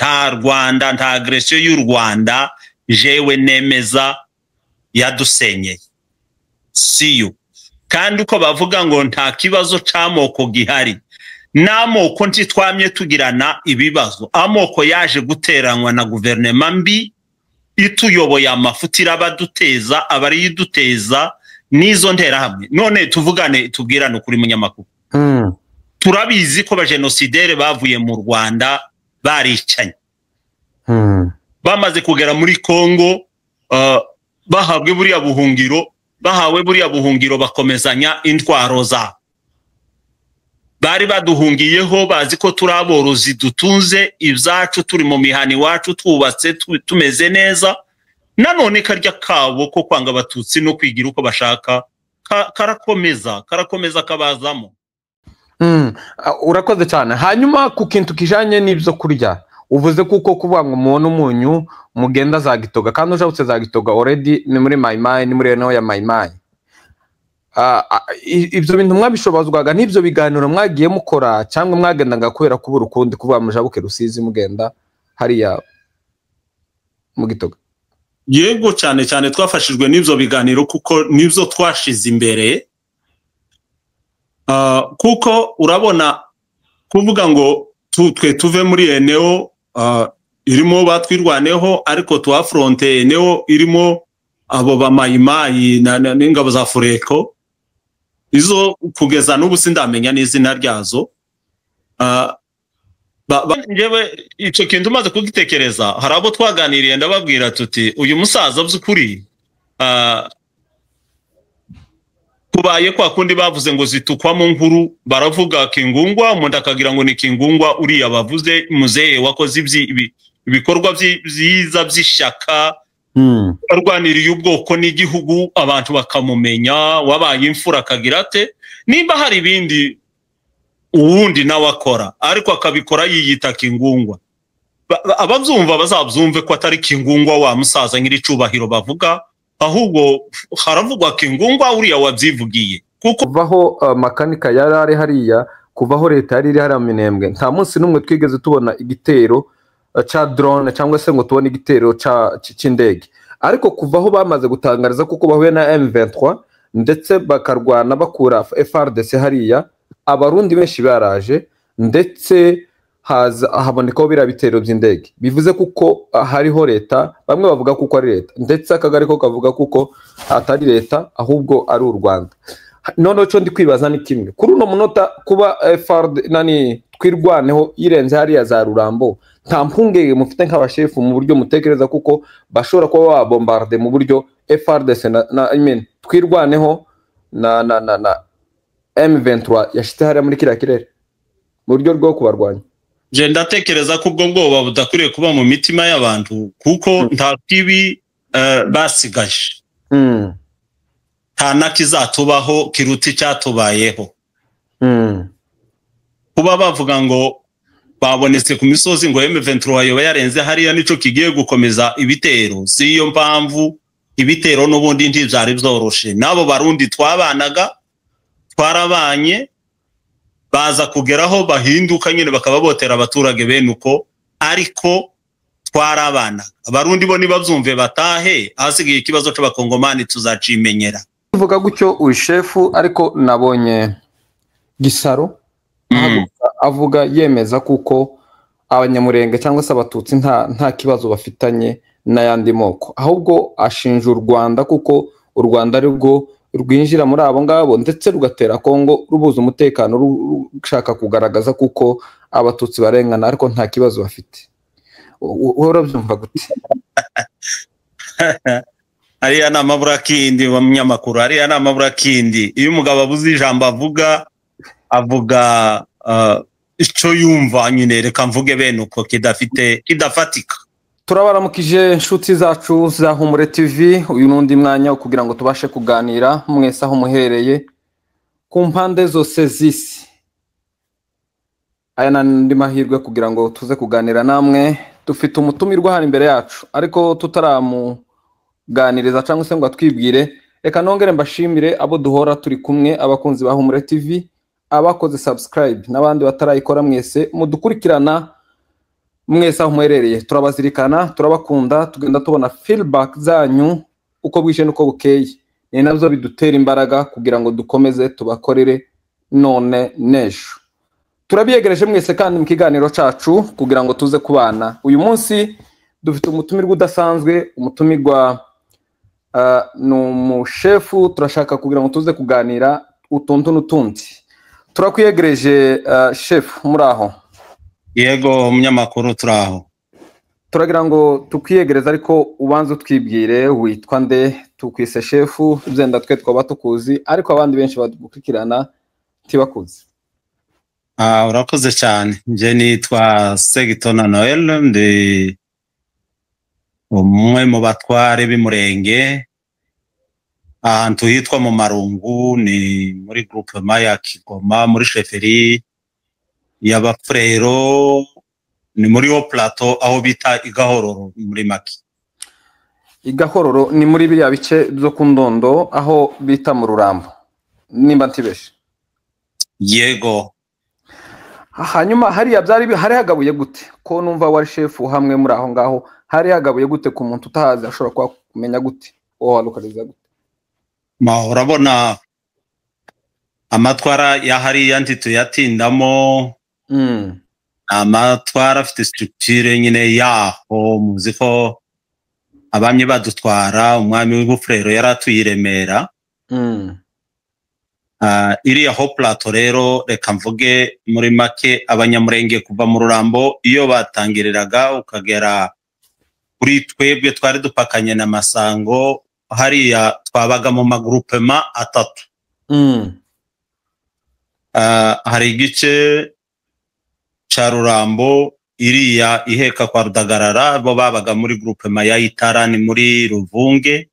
nta Rwanda nta agression y'u Rwanda jewe nemeza yadusenyeye siyo kandi uko bavuga ngo nta kibazo c'amoko gihari n'amoko ntitwamye tugirana ibibazo amoko yaje guteranwa na guverinoma mbi ituyoboye amafutira baduteza abari yiduteza nizo nterahamwe none tuvugane tubwirane kuri munyamakuru turabizi ko ba genocidere bavuye mu Rwanda baricanye bamaze kugera muri Kongo bahawe buriya buhungiro bakomezanya intwaro za bari baduhungiyeho bazi ko turaborozi dutunze ibyacu turi mu mihani wacu twubatse tumeze neza nanone karya kabo ko kwanga abatutsi no kwigira uko bashaka karakomeza kabazamo. Urakoze cyane. Hanyuma ku kintu kijanye n'ibyo kurya uvuze kuko kuvuga ngo umuntu umunyu mugenda za Gitoga kandi ujabutse za Gitoga already ni muri Maimai ni muri eno ya Maimai. Ibyo bintu mwabishobozwaga n'ibyo biganiro mwagiye mukora cyangwa mwagendaga kubera kuba urukundi kuvuga mujabuke Rusizi mugenda hariya mu Gitoga? Yego cyane cyane twafashijwe n'ibyo biganiro kuko nibyo twashize imbere kuko urabona kuvuga ngo tuve muri eneo irimo batwirwaneho ariko tuafronte eneo irimo abo bamayimayi n'ingabo za Fureko izo kugeza n'ubu sindamenya n'izina ryazo njyewe icyo kintu maze kugitekereza hari abo twaganiriye ndababwira tuti uyu musaza by'ukuri kubaye kwa kundi bavuze ngo zitukwa mu nkuru baravuga Kingungwa umuntu akagira ngo ni Kingungwa uriya bavuze muzeye wakoze ibikorwa byiza by'ishaka arwaniriye ubwoko n'igihugu abantu bakamumenya wabaye imfura akagira ate nimba hari ibindi uwundi nawe akora ariko akabikora yiyita Kingungwa ababyumva bazabyumve ko atari Kingungwa wa musaza nyiri cubahiro bavuga ahubwo haravugwa Kingungwa uriya wabyivugiye kuko kuvaho makanika yarari hariya kuvaho leta yari hari Minembwe nta munsi numwe twigeze tubona igitero cha drone cyangwa se ngo tubone igitero c'indege ariko kuvaho bamaze gutangariza kuko bahuye na M23 ndetse bakarwana bakura FRDC hariya abarundi benshi baraje ndetse habonekaho bira bitero by'indege bivuze kuko hariho leta bamwe bavuga kuko ari leta ndetse akagari ko kavuga kuko atari leta ahubwo ari u Rwanda none cyo ndi kwibaza ni kimwe kuri uno munota kuba FRD nani twirwaneho irenze hariya za Rurambo nta mpungenge mufite nk'abashefu mu buryo mutekereza kuko bashobora kuba babombarde mu buryo FRDC na twirwaneho na M23 yashite hariya muri kiriya kirere mu buryo rwo kubarwanya? Je ndatekereza ko ubwo bwoba budakwiriye kuba mu mitima y'abantu kuko nta kibi basigaje nta nakizatubaho kiruti cyatubayeho kuba bavuga ngo babonetse ku misozi ngo M23 yoba yarenze hariya nico kigiye gukomeza ibitero siyo mpamvu ibitero n'ubundi ntibyari byoroshe nabo barundi twabanaga twarabanye baza kugeraho bahinduka nyine bakaba botera abaturage bene uko ariko twarabana abarundi bo nibavyumve batahe hasigaye ikibazo c'abakongomani tuzacimenyera uvuga gutyo uyu shefu ariko nabonye Gisaro avuga yemeza kuko abanyamurenge cyangwa se abatutsi nta kibazo bafitanye n'ayandi moko ahubwo ashinja u Rwanda kuko u Rwanda ari rwo rwinjira muri abo ngabo ndetse rugatera Kongo rubuza umutekano rushaka kugaragaza kuko abatutsi barengana ariko nta kibazo bafite. Urabyumva gute? Ariya na mabura kindi wa munyamakuru ariya na mabura kindi iyo umugabo abuze ijambo avuga icyo yumva nyine reka mvuge bene uko kidafatika. Turabaramukije inshuti zacu za Humure TV uyu nundi mwanya kugira ngo tubashe kuganira mwese aho muhereye ku mpande zose z'isi. Aya nandi mahirwe kugira ngo tuze kuganira namwe dufite umutumirwa hano imbere yacu ariko tutaramuganiriza cyangwa se ngo atwibwire reka nongere mbashimire abo duhora turi kumwe abakunzi ba Humure TV abakoze subscribe n'abandi batarayikora mwese mudukurikirana mwese aho muherereye turabazirikana, turabakunda, tugenda tubona feedback zanyu uko bwije nuko bukeye, ni nabyo bidutera imbaraga kugira ngo dukomeze tubakorere none n'ejo. Turabiyegereje mwese kandi mu kiganiro cacu kugira ngo tuze kubana. Uyu munsi dufite umutumirwa udasanzwe, umutumirwa ni umushefu, turashaka kugira ngo tuze kuganira utuntu n'utundi. Turakwiyegereje chef, muri aho? Yego umunyamakuru turaho. Turagira ngo tukwiyegereza ariko ubanze utwibwire witwa nde, tukwise shefu, byenda twe twaba tukuzi ariko abandi benshi badukurikirana tibakuzi. Urakoze cyane. Nje nitwa Segitona Noel, ndi umwe mu batware b'Imurenge ahantu hitwa mu Marungu, ni muri groupe ya Kigoma, muri sheferi y'Abafurero, ni muri ho plateau aho bita Igahororo muri Maki. Igahororo ni muri biriya bice byo ku Ndondo aho bita mu Rurambo nimba ntibeshe? Yego. Hanyuma hariya byari hari hagabuye gute ko numva wari chef hamwe muri aho ngaho, hari hagabuye gute ku muntu utahazi ashobora kumenya gute o lokaliza gute? Urabona amatwara ya hariya ntituyatindamo. Amatwara afite structure nyine yaho, muzi ko abamye badutwara umwami w'Ubufurero yaratuye i Remera. Iriya ho plateau rero reka mvuge muri make abanyamurenge kuva mu Rurambo iyo batangiriraga ukagera kuri twebwe twari dupakanye na Masango, hariya twabaga mu magroupement atatu. Hari igice ca Rurambo iriya iheka kwa Rudagarara, bo babaga muri groupement ya Itara, ni muri Ruvunge.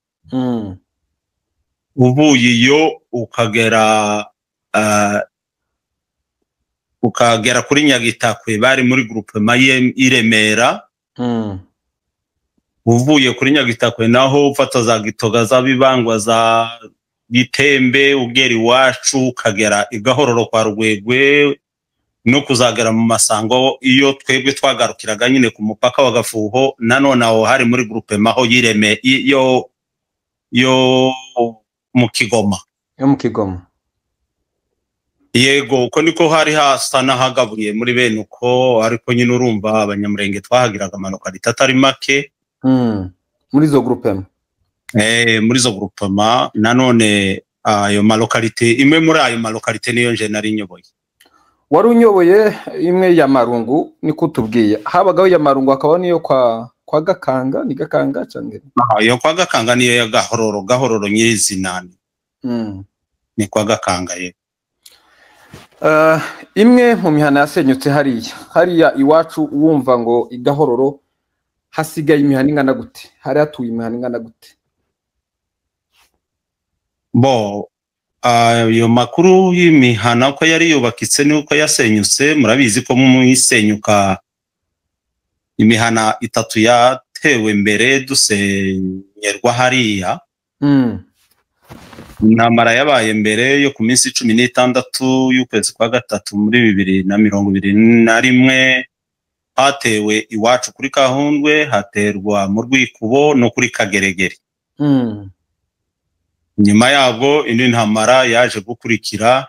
Uvuye iyo ukagera kuri Nyagitakwe bari muri groupement i Remera. Uvuye kuri Nyagitakwe naho ufata za Gitoga za Bibangwa za Gitembe ugera iwacu ukagera Igahororo kwa Rugwegwe no kuzagera mu Masango, iyo twebwe twagarukiraga nyine ku mupaka wa Gafuho. Nanone aho hari muri groupement aho yireme yo mu Kigoma. Yo mu Kigoma. Yego, uko niko hari hasa n'ahagaburiye muri bene uko, ariko nyine urumva abanyamurenge twahagiraga amanuka ritatari make. Muri zo groupement. Muri zo groupement. Nanone ayo malokalite, imwe muri ayo malokalite niyo nje nari nyoboye. Wari unyoboye imwe ya Marungu niko tubwiye. Habagaho ya Marungu akaba niyo kwa Gakanga, ni Gakanga cyangwa? Yo kwa Gakanga niyo ya Gahororo, Gahororo nyirizina. Ni kwa Gakanga ye. Imwe mu mihana yasenyutse hariya iwacu, wumva ngo Igahororo hasigaye imihana ingana gute? Hari hatuye imihana ingana gute? Ayo makuru y'imihana ko yari yubakitse nuko yasenyutse, murabizi ko mu isenyuka imihana itatu yatewe mbere dusenyerwa hariya. Intambara yabaye mbere yo ku minsi 16 y'ukwezi kwa gatatu muri 2021 hatewe iwacu kuri Kahundwe, haterwa mu Rwikubo no kuri Kageregere. Nyuma yabwo indi ntambara yaje gukurikira,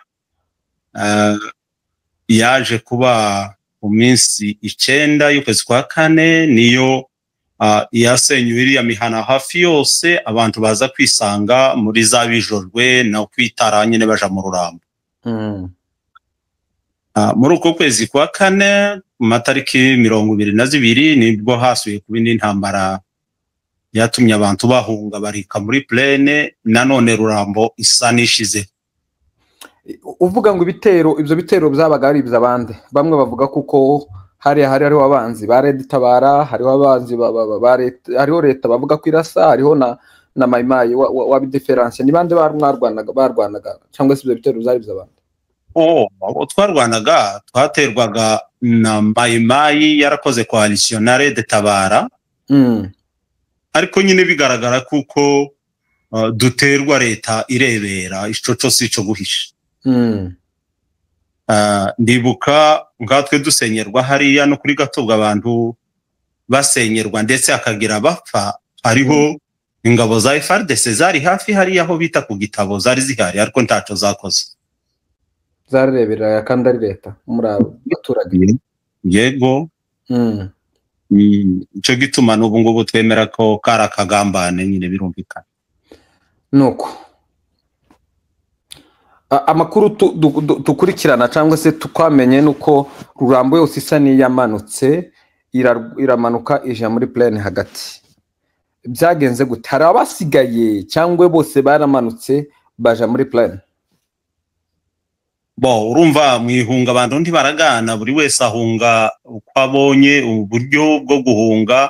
yaje kuba mu minsi 9 y'ukwezi kwa kane, niyo yasenyuye iriya mihana hafi yose, abantu baza kwisanga muri za Bijorwe no kwitara nyine baja mu Rurambo. Muri uko kwezi kwa kane matariki 22 nibwo hasuye ku bindi ntambara yatumye abantu bahunga barika muri plene. Nanone Rurambo isa nishize. Uvuga ngo ibyo bitero byabaga ari iby'abandi, bamwe bavuga kuko hariho abanzi ba Red Tabara, hariho abanzi hariho leta bavuga ko irasa, hariho na Mayimayi wa Difference. Ni bande barwanaga cyangwa se ibyo bitero byari iby'abandi? Abo twarwanaga twaterwaga na Mayimayi yarakoze coalition na Red Tabara. Ariko nyine bigaragara kuko duterwa leta irebera ico cyose ico guhisha. ndibuka ngatwe dusenyerwa hariya no kuri Gatobwa abantu basenyerwa ndetse akagira bapfa, hariho ingabo za FARDC zari hafi hariya aho bita ku Gitabo zari zihari ariko ntaco zakoze, zarebera kandi ari leta muri abo baturage. Yego. Ico gituma n'ubu ngubu twemera ko kara kagambane nyine birumvikana. Nuko amakuru tukurikirana cyangwa se tukwamenye nuko Rurambo yose isa niyamanutse iramanuka ije muri plane hagati. Byagenze gute? Hari abasigaye cyangwa bose baramanutse baja muri plane? Urumva mwihunga abantu ntibaragana, buri wese ahunga uko abonye uburyo bwo guhunga.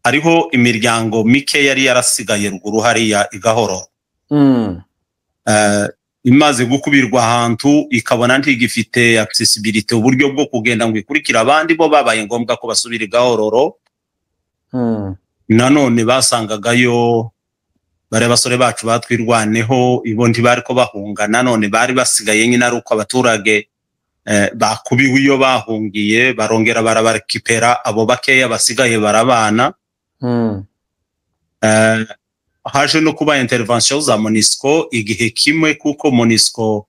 Hariho imiryango mike yari yarasigaye ruguru hariya igahoro, imaze gukubirwa ahantu ikabona ntigifite accessibility uburyo bwo kugenda ngo ikurikira abandi, bo babaye ngombwa ko basubira igahororo. Nanone basangagayo bare basore bacu batwirwaneho, ibo ntibari ko bahunga, nanone bari basigaye nyine ari uko abaturage bakubiwe iyo bahungiye, barongera barabarekipera abo bakeya basigaye barabana. Haje no kuba intervention za MONUSCO igihe kimwe, kuko MONUSCO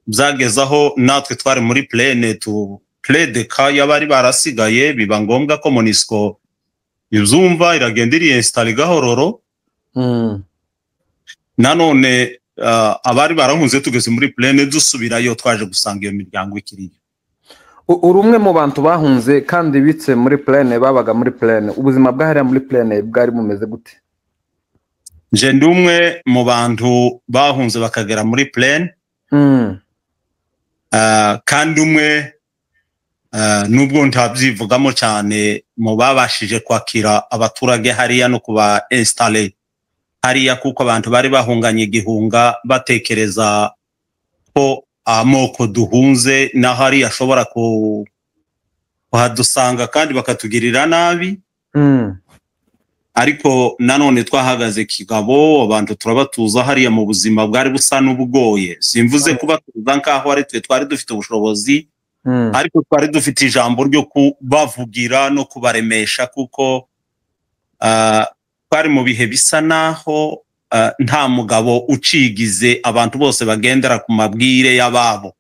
byagezaho natwe twari muri plane tu plaide ka yabari barasigaye, biba ngombwa ko MONUSCO yuzumva iragenda iri install gahororo. Nanone abari barahunze tugeze muri plane dusubirayo twaje gusanga iyo miryango ikiriyo. Urumwe mu bantu bahunze kandi bitse muri plane, babaga muri plane, ubuzima bwahariya muri plane bwari bumeze gute? Je ndi umwe mu bantu bahunze bakagera muri plane, kandi umwe nubwo ntabyivugamo cyane mu babashije kwakira abaturage hariya no kuba installer hariya, kuko abantu bari bahunganye igihunga batekereza ko amoko duhunze na hariya ashobora kuhadusanga kandi bakatugirira nabi. Ariko nanone twahagaze kigabo, abantu turabatuza hariya mu buzima bwari busa n'ubugoye. Simvuze kubatuza nkaho ari twe twari dufite ubushobozi, ariko twari dufite ijambo ryo kubavugira no kubaremesha, kuko twari mu bihe bisa naho nta mugabo ucigize, abantu bose bagendera ku mabwire y'ababo.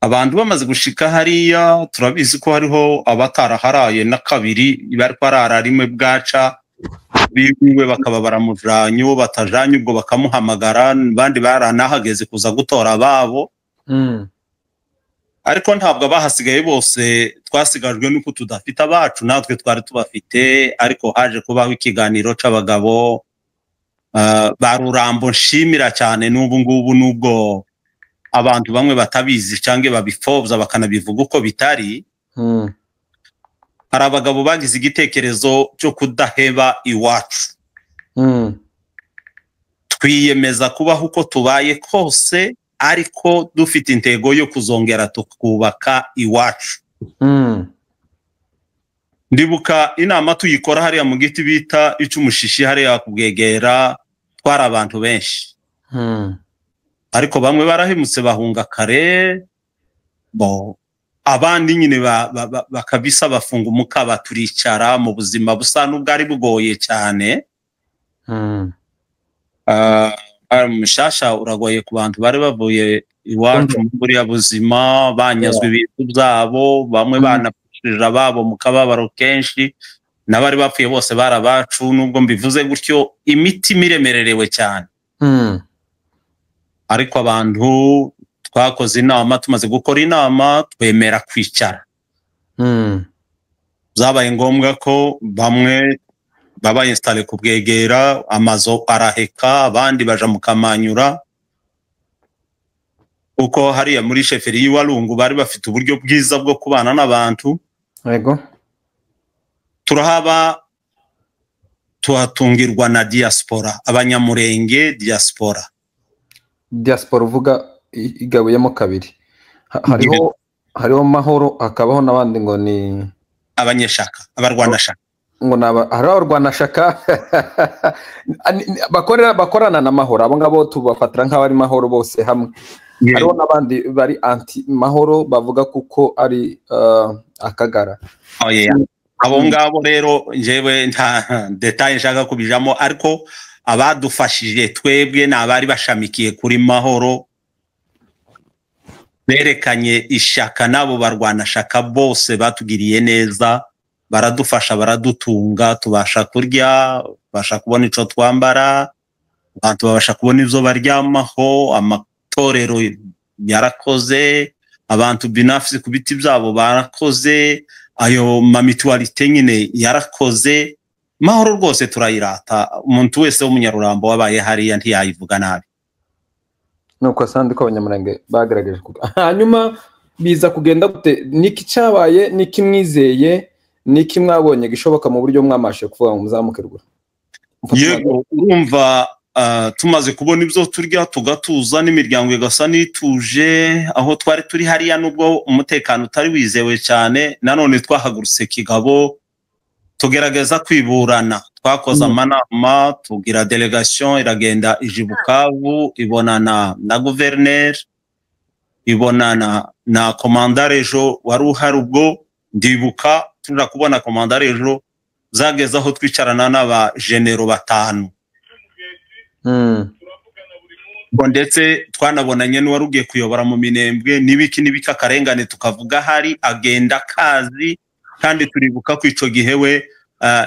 Abantu bamaze gushika hariya turabizi ko hariho abataraharaye na kabiri, bari kwarara rimwe bwaca biwe bakaba baramujanye, batajanye ubwo bakamuhamagara, bandi baranahageze kuza gutora ababo. Ariko ntabwo bahasigaye bose, twasigajwe nuko tudafite abacu, natwe twari tubafite. Ariko haje kubaho ikiganiro c'abagabo ba Rurambo nshimira cyane n'ubu ngubu, nubwo abantu bamwe batabizi cyangwa babifobza bakanabivuga uko bitari. Hari abagabo bagize igitekerezo cyo kudaheba iwacu, twiyemeza kubaho uko tubaye kose, ariko dufite intego yo kuzongera tukubaka iwacu. Ndibuka inama tuyikora hariya mu giti bita icumushishi hariya kubwegera, twara abantu benshi. Ariko bamwe barahimutse bahunga kare, abandi nyine bakabisa bafunga umukaba, turicara mu buzima busa n'ubwari bugoye cyane. Mushasha uragoye ku bantu bari bavuye iwacu muri ya buzima, banyazwe ibintu byabo, bamwe banapfirira ababo mu kababaro kenshi, n'abari bapfuye bose barabacu. Nubwo mbivuze gutyo, imiti miremererewe cyane. Ariko abantu twakoze inama, tumaze gukora inama twemera kwicara. Zabaye ngombwa ko bamwe baba installe ku bwegera, amazo araheka, abandi baja mu Kamanyura, uko hariya muri sheferi y'Iwalungu bari bafite uburyo bwiza bwo kubana n'abantu. Yego. Turahaba tuhatungirwa na diaspora, abanyamurenge diaspora. Diaspora uvuga igabuyemo kabiri, hariho Mahoro, hakabaho n'abandi ngo ni abanyeshaka, abarwanashaka. Ngo hari abarwanashaka bakorana na Mahoro, abo ngabo tubafatira nk'abari Mahoro bose hamwe. hariho n'abandi bari anti mahoro bavuga kuko ari akagara. Abo ngabo rero njyewe nta detail nshaka kubijamo, ariko abadufashije twebwe n'abari bashamikiye kuri mahoro berekanye ishaka, nabo barwana shaka bose batugiriye neza, baradufasha baradutunga, tubasha kurya, basha kubona ico twambara, abantu babasha kubona ivyo baryamaho, amatorero yarakoze, abantu binafsi ku biti byabo barakoze, ayo mamitualite nyine yarakoze. Mahoro rwose turayirata, umuntu wese w'umunyarurambo wabaye hariya ntiyayivuga nabi. Nuko asandi ko abanyamurenge bagaragaje hanyuma biza kugenda gute, niki cyabaye, niki mwizeye, niki mwabonye gishoboka mu buryo mwamashe kuvuga ngo muzamukerwa? Yego, urumva tumaze kubona ibyo turya tugatuza, n'imiryango igasa nituje aho twari turi hariya, nubwo umutekano utari wizewe cyane, nanone twahagurutse kigabo tugerageza kwiburana. Twakoze amanama, tugira delegation iragenda ije Bukavu, ibonana na gouverneur, ibonana na commandant ejo wari uhari ubwo ndibuka, tuja kubona commandant ejo zageze aho twicarana n'aba general batanu. Ndetse twanabonanye n'uwari ugiye kuyobora mu Minembwe, n'ibiki akarengane tukavuga hari agenda kazi, kandi turibuka ko ico gihe we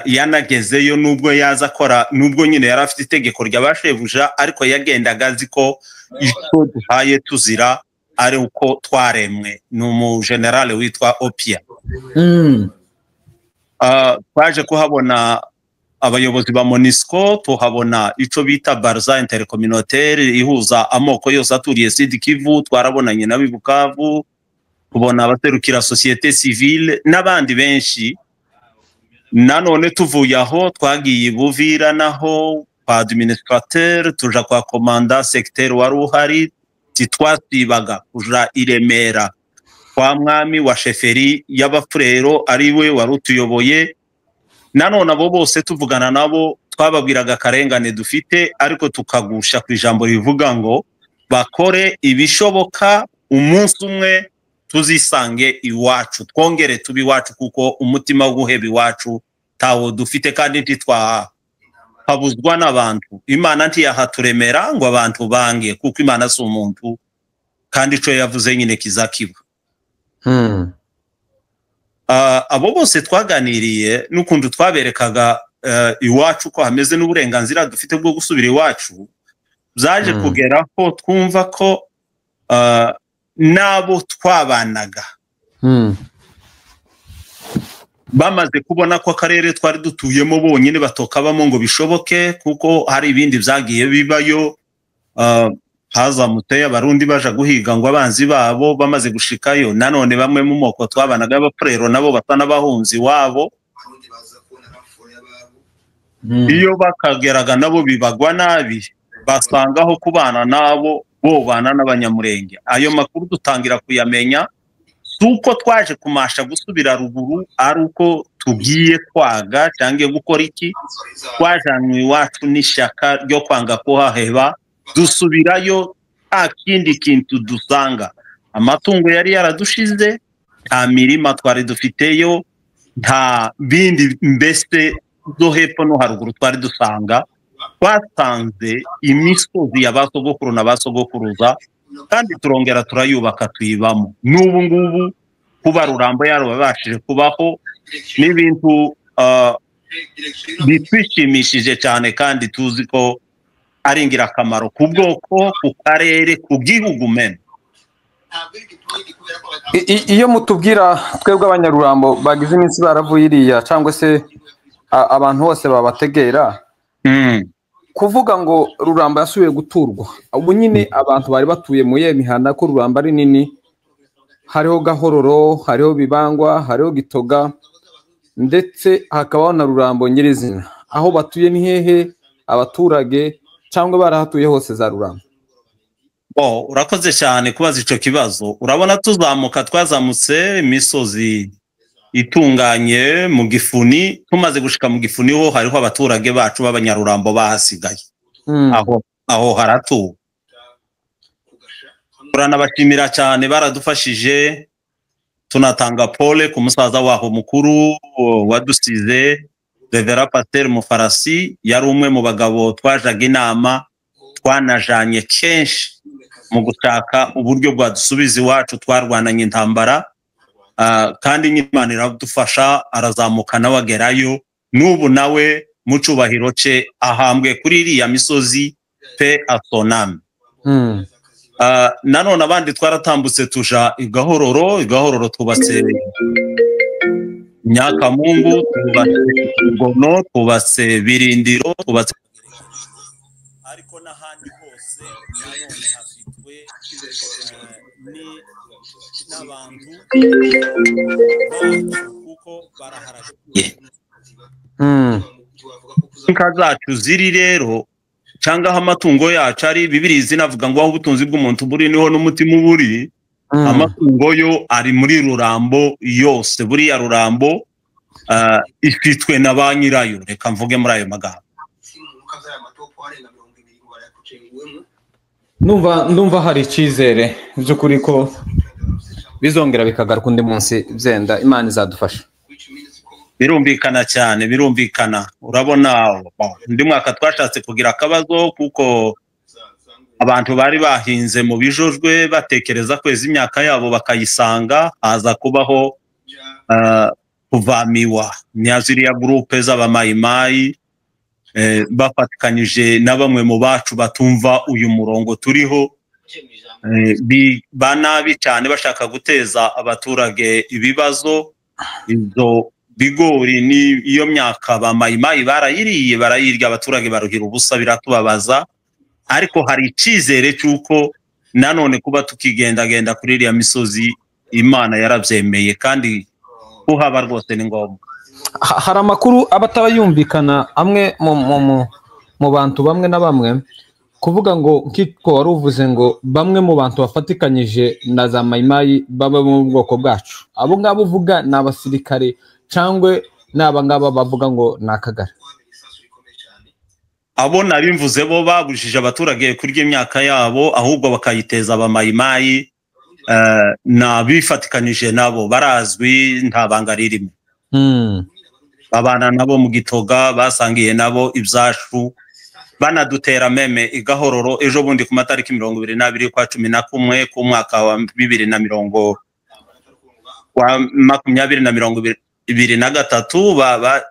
yanagezeyo, nubwo yaza akora, nubwo nyine yari afite itegeko ry'abashebuja, ariko yagendaga azi ko icyo duhaye tuzira ari uko twaremwe. Ni umugenerale witwa Opia. Twaje kuhabona abayobozi ba MONUSCO, tuhabona ico bita Barza intercommunautaire ihuza amoko yose aturiye Sud Kivu, twarabonanye na Bukavu, tubona abaserukira société civile n'abandi benshi. Nanone tuvuye aho twagiye Buvira naho kwa administrateur, tuja kwa commandant secteur wari uhari, titwasibaga kuja Iremera kwa mwami wa sheferi y'abafurero ariwe wari utuyoboye. Nanone abo bose tuvugana nabo twababwiraga akarengane dufite, ariko tukagusha ku ijambo rivuga ngo bakore ibishoboka, umunsi umwe tuzisange iwacu, twongere tubi iwacu, kuko umutima wo guheba iwacu tawo dufite, kandi ntitwahabuzwa n'abantu. Imana ntiyahaturemera ngo abantu bange, kuko Imana si umuntu, kandi ico yavuze nyine kizakiba. Abo bose twaganiriye n'ukuntu twaberekaga iwacu ko hameze, n'uburenganzira dufite bwo gusubira iwacu, byaje kugera ko twumva ko nabo twabanaga bamaze kubona ko akarere twari dutuyemo bonyine batokabamo ngo bishoboke, kuko hari ibindi byagiye bibayo. Hazamuteye abarundi baje guhiga ngo abanzi babo, bamaze gushikayo nanone bamwe mu moko twabanaga y'abafurero nabo basa n'abahunzi wabo, iyo bakageraga nabo bibagwa nabi, basangaho kubana nabo bobana n'abanyamurenge. Ayo makuru dutangira kuyamenya suko twaje kumasha gusubira ruguru, ari uko tugiye kwaga cyangwa gukora iki, twajanwe iwacu n'ishaka ryo kwanga kuhaheba, dusubirayo nta kindi kintu dusanga. Amatungo yari yaradushize, nta mirima twari dufiteyo, nta bindi mbese zo hepfo no haruguru twari dusanga. Twasanze imisozi y'abasogokuru n'abasogokuruza, kandi turongera turayubaka tuyibamo. N'ubu ngubu kuba Rurambo yarabashije kubaho n'ibintu bitwishimishije cyane, kandi tuzi ko ari ingirakamaro ku bwoko, ku karere, ku gihugu mene. Iyo mutubwira twebwe abanyarurambo bagize iminsi baravuye iriya, cyangwa se abantu bose babategera, kuvuga ngo Rurambo yasubiye guturwa, ubu nyine abantu bari batuye mu ye mihana ko Rurambo ari nini, hariho Gahororo, hariho Bibangwa, hariho Gitoga, ndetse hakabaho na Rurambo nyirizina. Aho batuye ni hehe abaturage, cyangwa barahatuye hose za Rurambo? Urakoze cyane kubaza ico kibazo. Urabona tuzamuka, twazamutse imisozi itunganye mu Gifuni, tumaze gushika mu Gifuni ho hariho abaturage bacu b'abanyarurambo bahasigaye. Aho haratuwe. turanabashimira cyane baradufashije, tunatanga pole ku musaza waho mukuru wadusize Reverend Pasteur Mufarasi. Yari umwe mu bagabo twajaga inama, twanajanye kenshi mu gushaka uburyo bwadusubiza iwacu, twarwananye intambara, kandi Imana iradufasha, arazamuka nawe agerayo, n'ubu nawe mu cyubahiro cye ahambwe kuri iriya misozi pe asoname. Nanone abandi twaratambutse tuja igahororo twubatse Nyakamungu, twubatse Ngono, twubatse Birindiro, twubatse ariko n'ahandi hose nanone hafitwe n'abantu kuko baraharashye. Inka zacu ziri rero cyangwa aho amatungo yacu ari, Bibiliya zinavuga ngo aho ubutunzi bw'umuntu buri niho n'umutima uburi. Amatungo yo ari muri Rurambo yose, buriya Rurambo ifitwe na ba nyirayo, reka mvuge muri ayo magambo. Ndumva hari icyizere by'ukuri ko bizongera bikagaruka undi munsi, byenda Imana izadufasha. Birumvikana cyane, birumvikana. Urabona undi mwaka twashatse kugira akabazo kuko abantu bari bahinze mu bijojwe batekereza kweza imyaka yabo bakayisanga, haza kubaho kuvamiwa nyaziriya groupe z'abamayimayi, bafatikanyije na bamwe mu bacu batumva uyu murongo turiho, banabi cyane bashaka guteza abaturage ibibazo. Izo bigori ni iyo myaka abamayimayi barayirya, abaturage baruhira ubusa, biratubabaza. Ariko hari icyizere cy'uko nanone kuba tukigendagenda kuri iriya misozi Imana yarabyemeye, kandi kuhaba rwose ni ngombwa. Hari amakuru abataba yumvikana amwe mu bantu bamwe na bamwe, kuvuga ngo nk'iko wari uvuze ngo bamwe mu bantu bafatikanyije na za mayimayi baba mu bwoko bwacu, abo ngabo uvuga ni abasirikare cyangwa n'aba ngaba bavuga ngo ni akagara? Abo nari mvuze bo babujije abaturage kurya imyaka yabo, ahubwo bakayiteza abamayimayi, n'abifatikanije nabo barazwi, nta banga ririmo. Babana nabo mu Gitoga, basangiye nabo ibyacu, banadutera meme igahororo ejo bundi ku matariki 22 kwa 11 ku mwaka wa 2023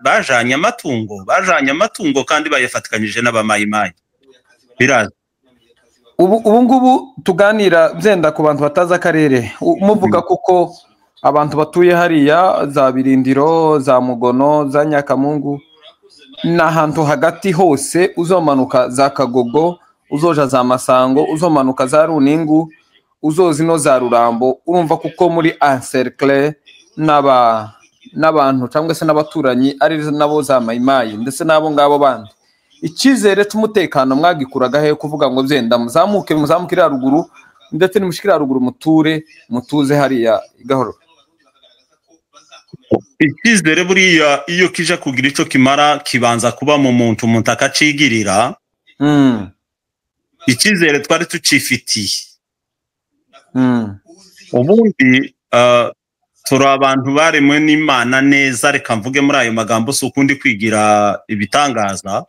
bajanye amatungo kandi bayafatikanyije n'abamayimayi. Biraza ubu ngubu tuganira byenda ku bantu batazi akarere, muvuga kuko abantu batuye hariya za Birindiro, za Mugono, za Nyakamungu, n'ahantu hagati hose, uzomanuka za Kagogo, uzoja za Masango, uzomanuka za Runingu, uzozino za Rurambo, urumva kuko muri encercle n'abantu cyangwa se n'abaturanyi ari nabo za mayimayi ndetse nabo ngabo bandi. Icyizere cy'umutekano mwagikuraga he kuvuga ngo byenda muzamukira haruguru ndetse nimushikira haruguru mutuze hariya igahoro? Icyizere buriya iyo kije kugira ico kimara kibanza kuba mu muntu akacigirira. Icyizere twari tucifitiye. Ubundi turi abantu baremwe n'Imana neza, reka mvuge muri ayo magambo, si ukundi kwigira ibitangaza.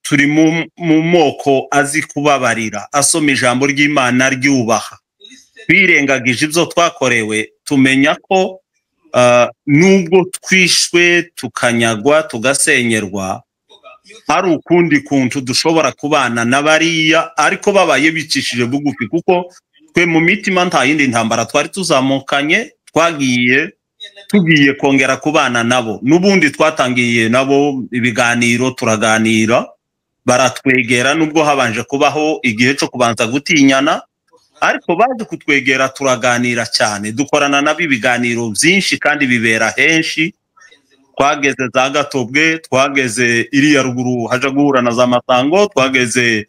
Turi mu moko azi kubabarira, asoma ijambo ry'Imana ryubaha. Twirengagije ibyo twakorewe, tumenya ko nubwo twishwe tukanyagwa tugasenyerwa, hari ukundi kuntu dushobora kubana n'abariya, ariko babaye bicishije bugufi, kuko twe mu mitima nta yindi ntambara twari tuzamukanye, tugiye kongera kubana nabo. N'ubundi twatangiye nabo ibiganiro, turaganira, baratwegera nubwo habanje kubaho igihe cyo kubanza gutinyana, ariko baje kutwegera turaganira cyane, dukorana nabo ibiganiro byinshi kandi bibera henshi. Twageze za Gatobwe, twageze iriya ruguru haja guhura na za Masango, twageze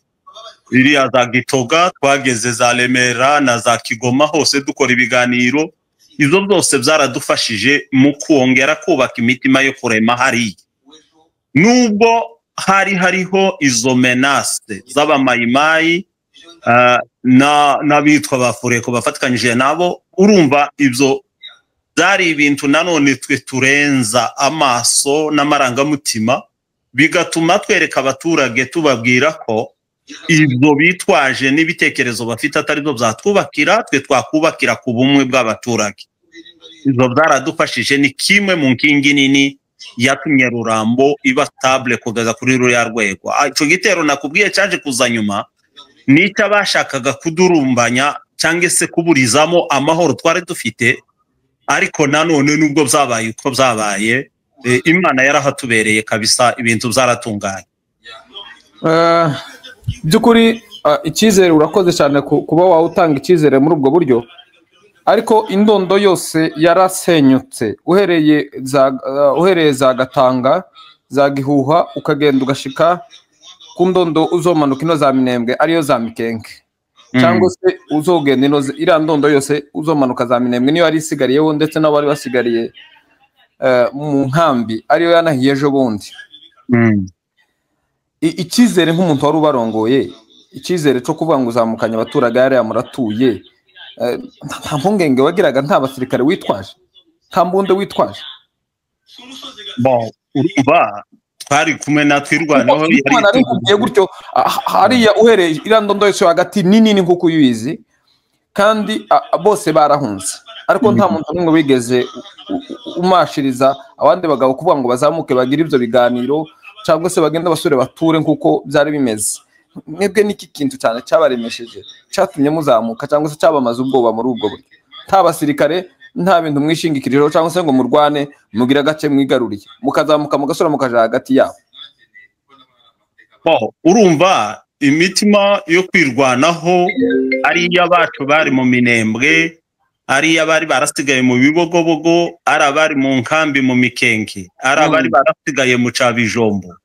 iriya za Gitoga, twageze za Remera na za Kigoma, hose dukora ibiganiro. Izo byose byaradufashije mu kongera kubaka imitima yo kurema hariya. Nubwo hari hariho izo menace z'abamayimayi n'abitwa bafureko bafatikanyije nabo, urumva ibyo byari ibintu nanone twe turenza amaso n'amarangamutima, bigatuma twereka abaturage tubabwira ko ibyo bitwaje n'ibitekerezo bafite atari byo byatwubakira, twe twakubakira ku bumwe bw'abaturage. Ibyo byaradufashije, ni kimwe mu nkingi nini yatumye Rurambo iba stable kugeza kuri ruriya rwego. Icyo gitero nakubwiye cyaje kuza nyuma nicyo bashakaga kudurumbanya cyangwa se kuburizamo amahoro twari dufite, ariko nanone nubwo byabaye uko byabaye, Imana yarahatubereye kabisa, ibintu byaratunganye. By'ukuri icyizere urakoze cyane kuba wawe utanga icyizere muri ubwo buryo, ariko indondo yose yarasenyutse, uhereye za Gatanga, za Gihuha, ukagenda ugashika ku ndondo uzomanuka ino za Minembwe ariyo za Mikenke, cyangwa se uzogenda ino iriya ndondo yose uzomanuka za Minembwe niyo yari isigariyeho, ndetse n'abari basigariye mu nkambi ariyo yanahiye ejo bundi. Icyizere nk'umuntu wari ubarongoye, icyizere cyo kuvuga ngo uzamukanye abaturage hariya muratuye, nta mpungenge wagiraga? Nta basirikare witwaje, nta mbunde witwaje? Urumva twari kumwe na Twirwaneho, yari kugiye gutyo hariya uhereye iriya ndondo yose hagati nini nk'uko uyizi, kandi bose barahunze, ariko nta muntu n'umwe wigeze umashiriza abandi bagabo kuvuga ngo bazamuke bagire ibyo biganiro, cyangwa se bagenda basure bature nk'uko byari bimeze. Mwebwe n'iki kintu cyane cyabaremesheje, cyatumye muzamuka, cyangwa se cyabamaze ubwoba muri ubwo buryo? Nta basirikare, nta bintu mwishingikirijeho, cyangwa se ngo murwane mugire agace mwigaruriye, mukazamuka mugasura mukaja hagati yabo. Urumva imitima yo kwirwanaho ari iy'abacu bari mu Minembwe, ari iy'abari barasigaye mu Bibogobogo, ari abari mu nkambi mu Mikenke, ari abari barasigaye mu Cabijombo,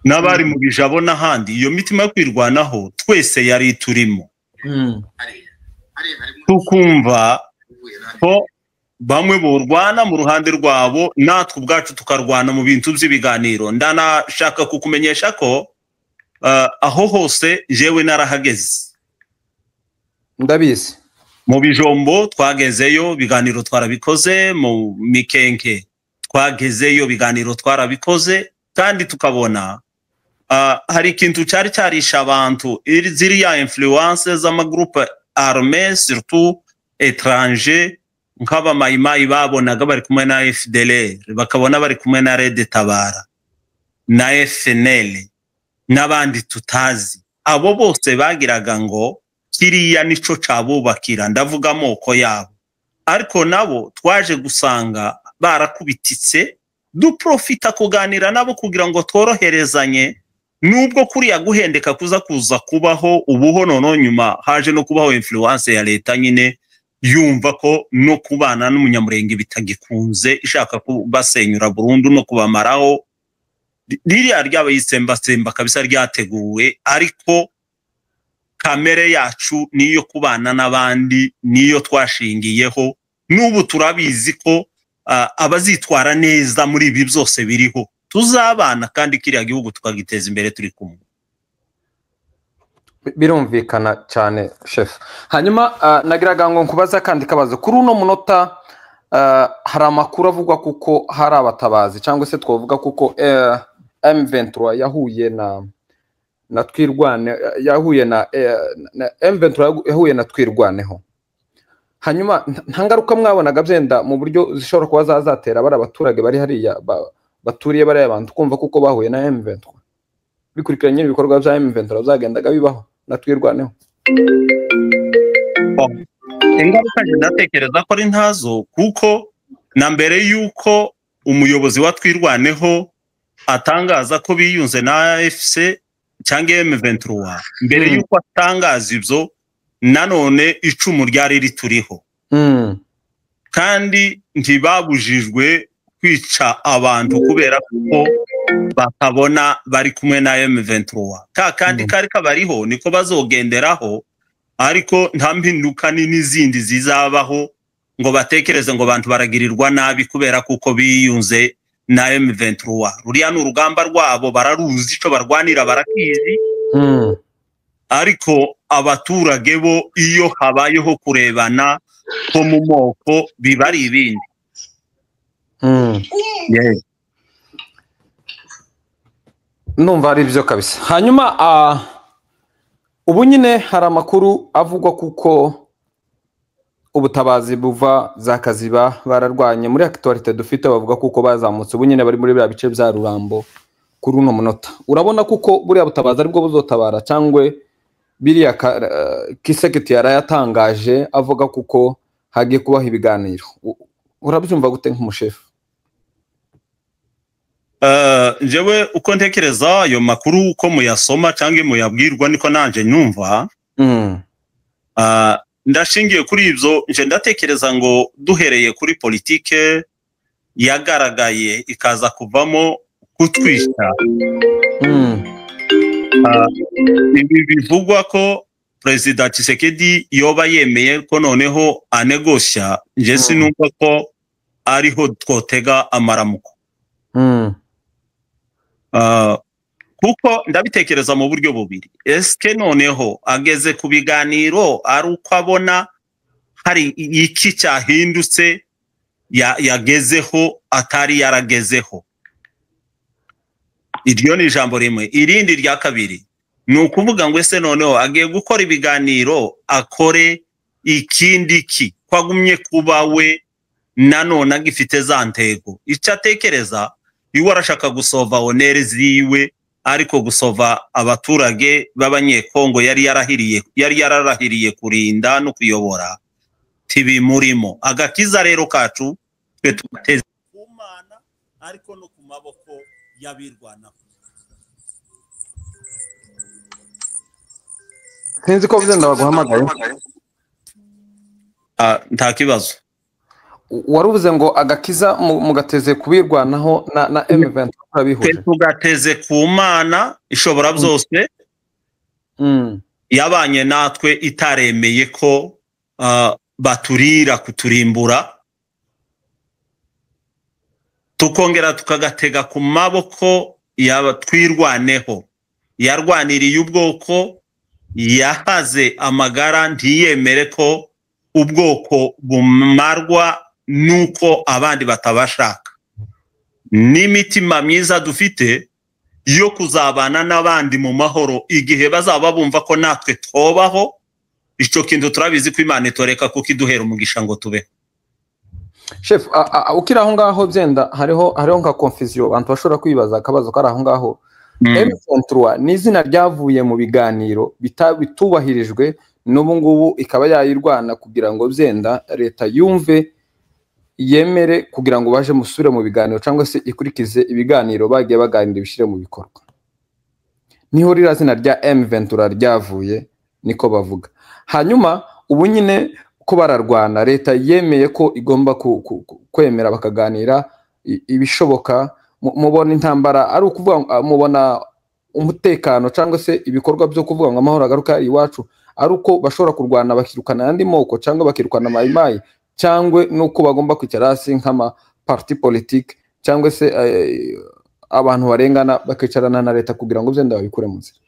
n'abari mu Bijabo n'ahandi. Iyo mitima yo kwirwanaho twese yari turimo, tukumva ko bamwe borwana mu ruhande rwabo, natwe ubwacu tukarwana mu bintu by'ibiganiro. Ndanashaka kukumenyesha ko aho hose jewe narahageze. Ndabizi mu Bijombo twagezeyo, biganiro twarabikoze. Mu Mikenke twagezeyo, biganiro twarabikoze. Kandi tukabona hari ikintu cyari cyarisha abantu, ziriya influence z'amagroupe armé surtout étranger, nk'abamayimayi babonaga bari kumwe na FDLR, bakabona bari kumwe na Red Tabara na FNL n'abandi tutazi. Abo bose bagiraga ngo kiriya nico cabubakira, ndavuga amoko yabo, ariko nabo twaje gusanga barakubititse, duprofita kuganira nabo kugira ngo tworoherezanye. Nubwo kuriya guhendeka kuza kubaho ubuho, nono nyuma haje no kubaho influence ya leta nyine yumva ko no kubana n'umunyamurenge bitagikunze, ishaka kubasenyura burundu no kubamaraho. Ririya ryabayisembasemba kabisa ryateguwe, ariko kamere yacu niyo kubana n'abandi, niyo twashingiyeho. N'ubu turabizi ko abazitwara neza muri ibi byose biriho tuzabana, kandi kiriya gihugu tukagiteza imbere turi kumwe. Birumvikana cyane chef. Hanyuma nagiraga ngo nkubaza kandi kabazo kuri uno munota, hari amakuru avuga kuko hari abatabazi, cyangwa se twavuga kuko M23 yahuye na Twirwane, yahuye na M23 yahuye na Twirwaneho. Hanyuma nta ngaruka mwabonaga byenda mu buryo zishobora kuba zazatera bari abaturage bari hariya baturiye bari abantu, kumva kuko bahuye na M23, bikurikiranye ibikorwa bya M23 zagendaga bibaho na Twirwaneho? Ingaruka ndatekereza ko ari ntazo, kuko na mbere yuko umuyobozi wa Twirwaneho atangaza ko biyunze na FC cyangwa M23, mbere yuko atangaza ibyo, nanone icumu ryari rituriho, kandi ntibabujijwe kwica abantu kubera ko bakabona bari kumwe na M23. Kandi kari kabariho niko bazogenderaho, ariko nta mpinduka n'izindi zizabaho ngo batekereze ngo abantu baragirirwa nabi kubera kuko biyunze na M23 ruriya n'urugamba rwabo bararuzi ico barwanira barakizi ariko abaturage bo iyo habayeho kurebana ko mu moko bibari ibindi numva ari byo kabisa. Hanyuma ubu nyine hari amakuru avugwa kuko ubutabazi buva za Kaziba bararwanye muri actualité dufite bavuga kuko bazamutse ubu nyine bari muri bya bice bya Rurambo kuri uno munota. Urabona kuko buriya butabazi aribwo buzotabara cyangwe biriya Kiseketi yarayatangaje avuga kuko hagiye kubaho ibiganiro? Urabyumva gute nk'umushefu? Jewe uko ntekereza ayo makuru uko muyasoma cyangwa muyabwirwa niko nanje numva. Ndashingiye kuri ibyo nje ndatekereza ngo duhereye kuri politike yagaragaye ikaza kuvamo kutwisha. Ibi bivugwa ko Perezida Tshisekedi yoba yemeye ko noneho anegosya, nje sinumva ko ariho twotega amaramuko. Kuko ndabitekereza mu buryo bubiri. Eske noneho ageze ku biganiro ari uko abona hari iki cyahindutse yagezeho atari yaragezeho? Iryo ni ijambo rimwe. Irindi rya kabiri ni ukuvuga ngo ese noneho agiye gukora ibiganiro akore ikindi ki kwagumye kuba we nanone agifite za ntego. Icyo atekereza iwe arashaka gusova honere ziwe, ariko gusova abaturage b'abanyekongo yari yararahiriye kurinda no kuyobora tibimurimo. Agakiza rero kacu twe tugateze ku Mana ariko no ku maboko y'abirwanaho. Sinzi ko bizenda baguhamagaye. Nta kibazo. Waruvuze ngo agakiza mugateze kubirwanaho na M23 urabihuje? Tugateze ku Mana ishobora byose yabanye natwe itaremeye ko baturira kuturimbura, tukongera tukagatega ku maboko twirwaneho. Yarwaniriye ubwoko, yahaze amagara ntiyemere ko ubwoko bumarwa nuko abandi batabashaka. N'imitima myiza dufite yo kuzabana n'abandi mu mahoro igihe bazaba bumva ko natwe twobaho. Ico kintu turabizi ko Imana itoreka kuko iduhera umugisha ngo tube. Chef, ukira aho ngaho byenda hariho nka confusion abantu bashobora kwibaza akabazo kari aho ngaho. M23 ni izina ryavuye mu biganiro bitubahirijwe n'ubu ngubu ikaba yayirwana kugira ngo byenda leta yumve yemere kugira ngo baje musubire mu biganiro cyangwa se ikurikize ibiganiro bagiye baganira bishire mu bikorwa. Niho rira zina rya M23 ryavuye niko bavuga. Hanyuma ubu nyine ko bararwana leta yemeye ko igomba kwemera bakaganira ibishoboka. Mubona intambara ari ukuvuga mubona umutekano cyangwa se ibikorwa byo kuvuga ngo amahoro agaruka iwacu ari uko bashobora kurwana bakirukana andi moko cyangwa bakirukana mayimayi, cyangwa nuko bagomba kwicara hasi nk'ama parti politique cyangwa se abantu barengana bakicarana na leta kugira ngo byenda babikure mu nzira?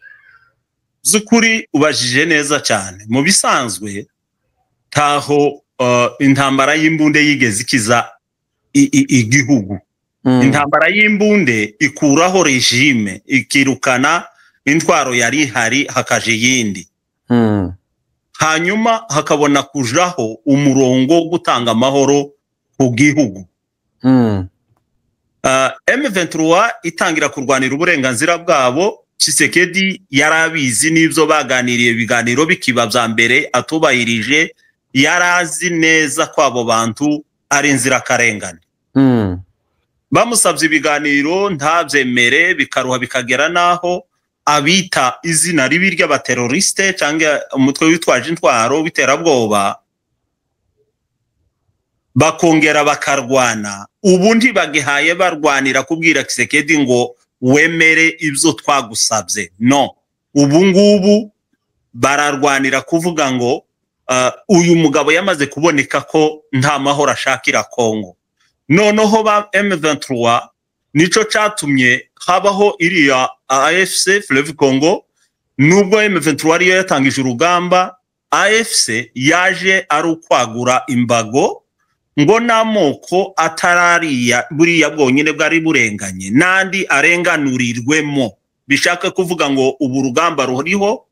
Zukuri ubajije neza cyane. Mu bisanzwe taho intambara y'imbunde yigeze ikiza igihugu. Intambara y'imbunde ikuraho regime, ikirukana intwaro yari ihari hakaje yindi. Hanyuma hakabona kujaho umurongo wo gutanga amahoro ku gihugu. M23 itangira kurwanira uburenganzira bwabo. Tshisekedi yarabizi n'ibyo baganiriye ibiganiro bikiba bya mbere atubahirije, yarazi neza ko abo bantu ari inzira karengane. Bamusabye ibiganiro ntabyemere, bikaruha bikagera naho abita izina ribi ry'abateroriste cyangwa umutwe witwaje intwaro w'iterabwoba, bakongera bakarwana. Ubundi bagihaye barwanira kubwira Tshisekedi ngo wemere ibyo twagusabye. No, ubu ngubu bararwanira kuvuga ngo uyu mugabo yamaze kuboneka ko nta mahoro ashakira Kongo. Noneho ba M23 nico catumye habaho iriya AFC Fleuve Congo. Nubwo M23 ariyo yatangije urugamba, AFC yaje ari ukwagura imbago ngo n'amoko atarariya buriya bwonyine bwari burenganye nandi arenganurirwemo. Bishaka kuvuga ngo ubu rugamba ruriho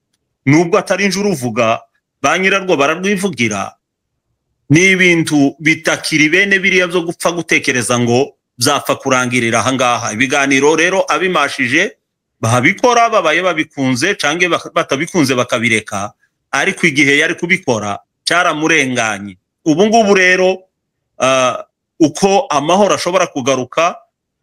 nubwo atari injuru uvuga ba nyirarwo bararwivugira. Ni ibintu bitakiri bene biriya byo gupfa gutekereza ngo zapfa kurangirira ahangaha. Ibiganiro rero abimashije bahabikora babaye babikunze cange batabikunze bakabireka, ariko igihe yari kubikora cyaramurenganye. Ubu ngubu rero uko amahoro ashobora kugaruka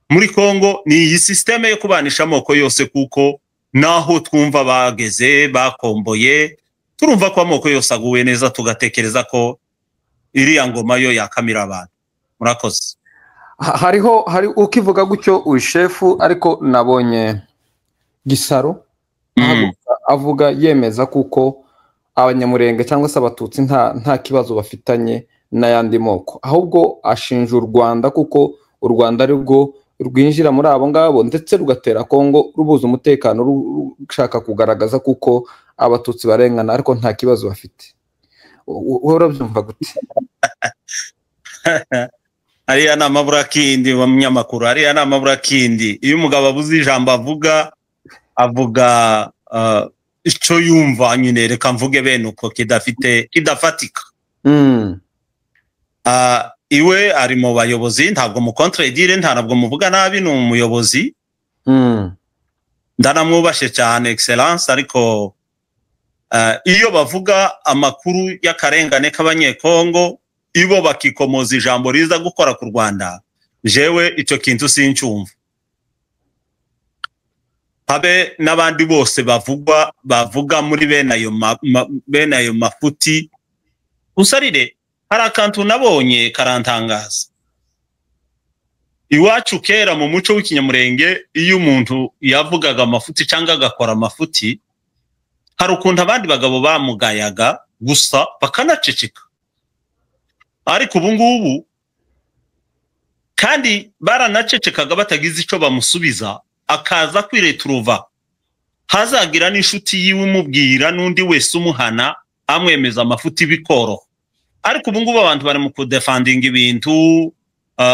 muri Kongo ni iyi systeme yo kubanisha amoko yose, kuko naho twumva bageze bakomboye turumva ko amoko yose aguwe neza, tugatekereza ko iriya ngoma yo yakamira abantu. Murakoze. hari ukivuga gutyo uyu shefu, ariko nabonye Gisaro avuga yemeza kuko abanyamurenge cyangwa se abatutsi nta kibazo bafitanye n'ayandi moko, ahubwo ashinja u Rwanda kuko u Rwanda ari rwo rwinjira muri abo ngabo ndetse rugatera Kongo rubuza umutekano, rushaka kugaragaza kuko abatutsi barengana ariko nta kibazo bafite. Urabyumva gute? Ariya na mabura kindi wa munyamakuru, ariya na mabura kindi. Iyo umugabo abuze ijambo avuga icyo yumva nyine, reka mvuge bene uko kidafatika. Iwe ari mu bayobozi, ntabwo mu contredire, ntabwo muvuga nabi, ni umuyobozi. Ndanamwubashe cyane excellence, ariko iyo bavuga amakuru y'akarengane k'abanyekongo ibo bakikomoza ijambo riza gukora ku Rwanda, jewe icyo kintu sincyumva. Habe n'abandi bose bavuga muri bene ayo mafuti. Usarire hari akantu nabonye karantangaza. Iwacu kera mu muco w'ikinyamurenge, iyo umuntu yavugaga amafuti cyangwa agakora amafuti, hari ukuntu abandi bagabo bamugayaga gusa bakanaceceka. Ariko ubu ngubu kandi baranacecekaga batagize icyo bamusubiza, akaza kwireturuva, hazagira n'inshuti yiwe umubwira n'undi wese umuhana amwemeza amafuti bikoro. Ariko ubu ngubu abantu bari mu kudefendinga ibintu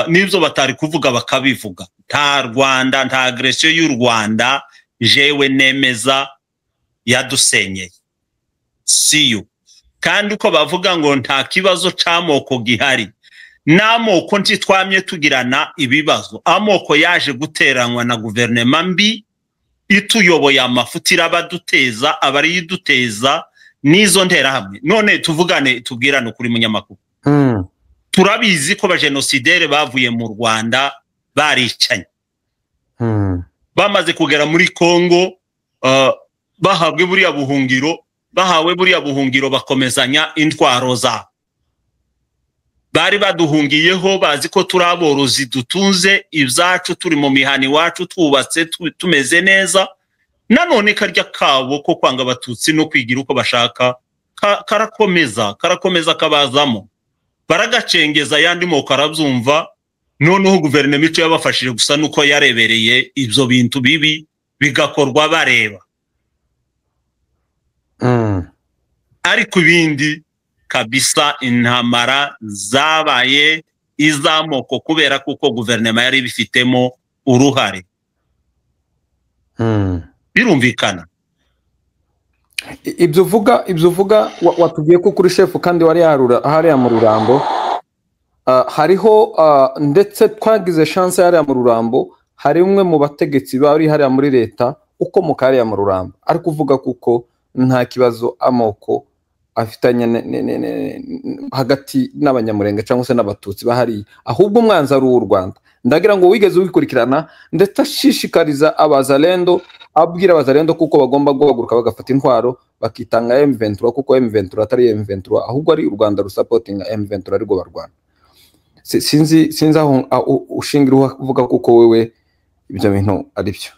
n'ibyo batari kuvuga bakabivuga. Nta Rwanda, nta agression y'u Rwanda jewe nemeza yadusenyeye. Siyo. Kandi uko bavuga ngo nta kibazo c'amoko gihari, n'amoko ntitwamye tugirana ibibazo. Amoko yaje guteranywa na guverinoma mbi ituyoboye amafuti irabaduteza, abari yiduteza n'izo nterahamwe. None tuvugane tubwirane kuri munyamakuru. Turabizi ko abajenosidere bavuye mu Rwanda baricanye, bamaze kugera muri Kongo, bahawe buriya buhungiro bakomezanya intwaro za bari baduhungiyeho, bazi ko turi aborozi dutunze ibyacu, turi mu mihani wacu twubatse tumeze neza. Nanone karya kabo ko kwanga abatutsi no kwigira uko bashaka karakomeza kabazamo, baragacengeza yandi moko arabyumva. Noneho guverinoma icyo yabafashije gusa nuko yarebereye ibyo bintu bibi bigakorwa bareba. Ariko ibindi kabisa intamara zabaye izamoko kubera kuko guverinoma yari bifitemo uruhare. Birumvikana. Ibyo uvuga watubwiye ko kuri shefu kandi wari hariya mu Rurambo, hariho ndetse twagize chance hariya mu Rurambo, hari umwe mu bategetsi bari hariya muri leta ukomoka hariya mu Rurambo ari kuvuga kuko nta kibazo amoko afitanye hagati n'abanyamurenge cyangwa se n'abatutsi bahari, ahubwo umwanzi ari uw'u Rwanda. Ndagira ngo wigeze ubikurikirana ndetse ashishikariza abazalendo, abwira abazalendo kuko bagomba guhaguruka bagafata intwaro bakitanga M23, kuko M23 atari M23 ahubwo ari u Rwanda rusupportinga M23 ari go barwana. Sinzi aho ushingira uvuga kuko wewe ibyo bintu ari byo.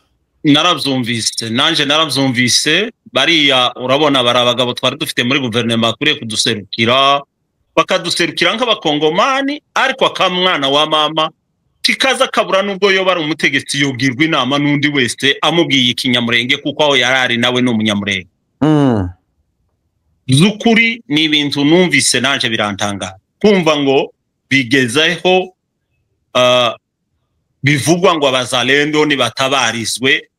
Narabyumvise, nanje narabyumvise. Bariya urabona bari abagabo twari dufite muri guverinoma kure kuduserukira, bakaduserukira nk'abakongomani, ariko akamwana wa mama kikaza kabura nubwo yo bari umutegetsi yogirwa inama n'undi wese amubwiye ikinyamurenge kuko aho yarari nawe no umunyamurenge. Zukuri ni ibintu numvise naje birantanga kumva ngo bigezeho bivugwa ngo abazalendo ni batabarizwe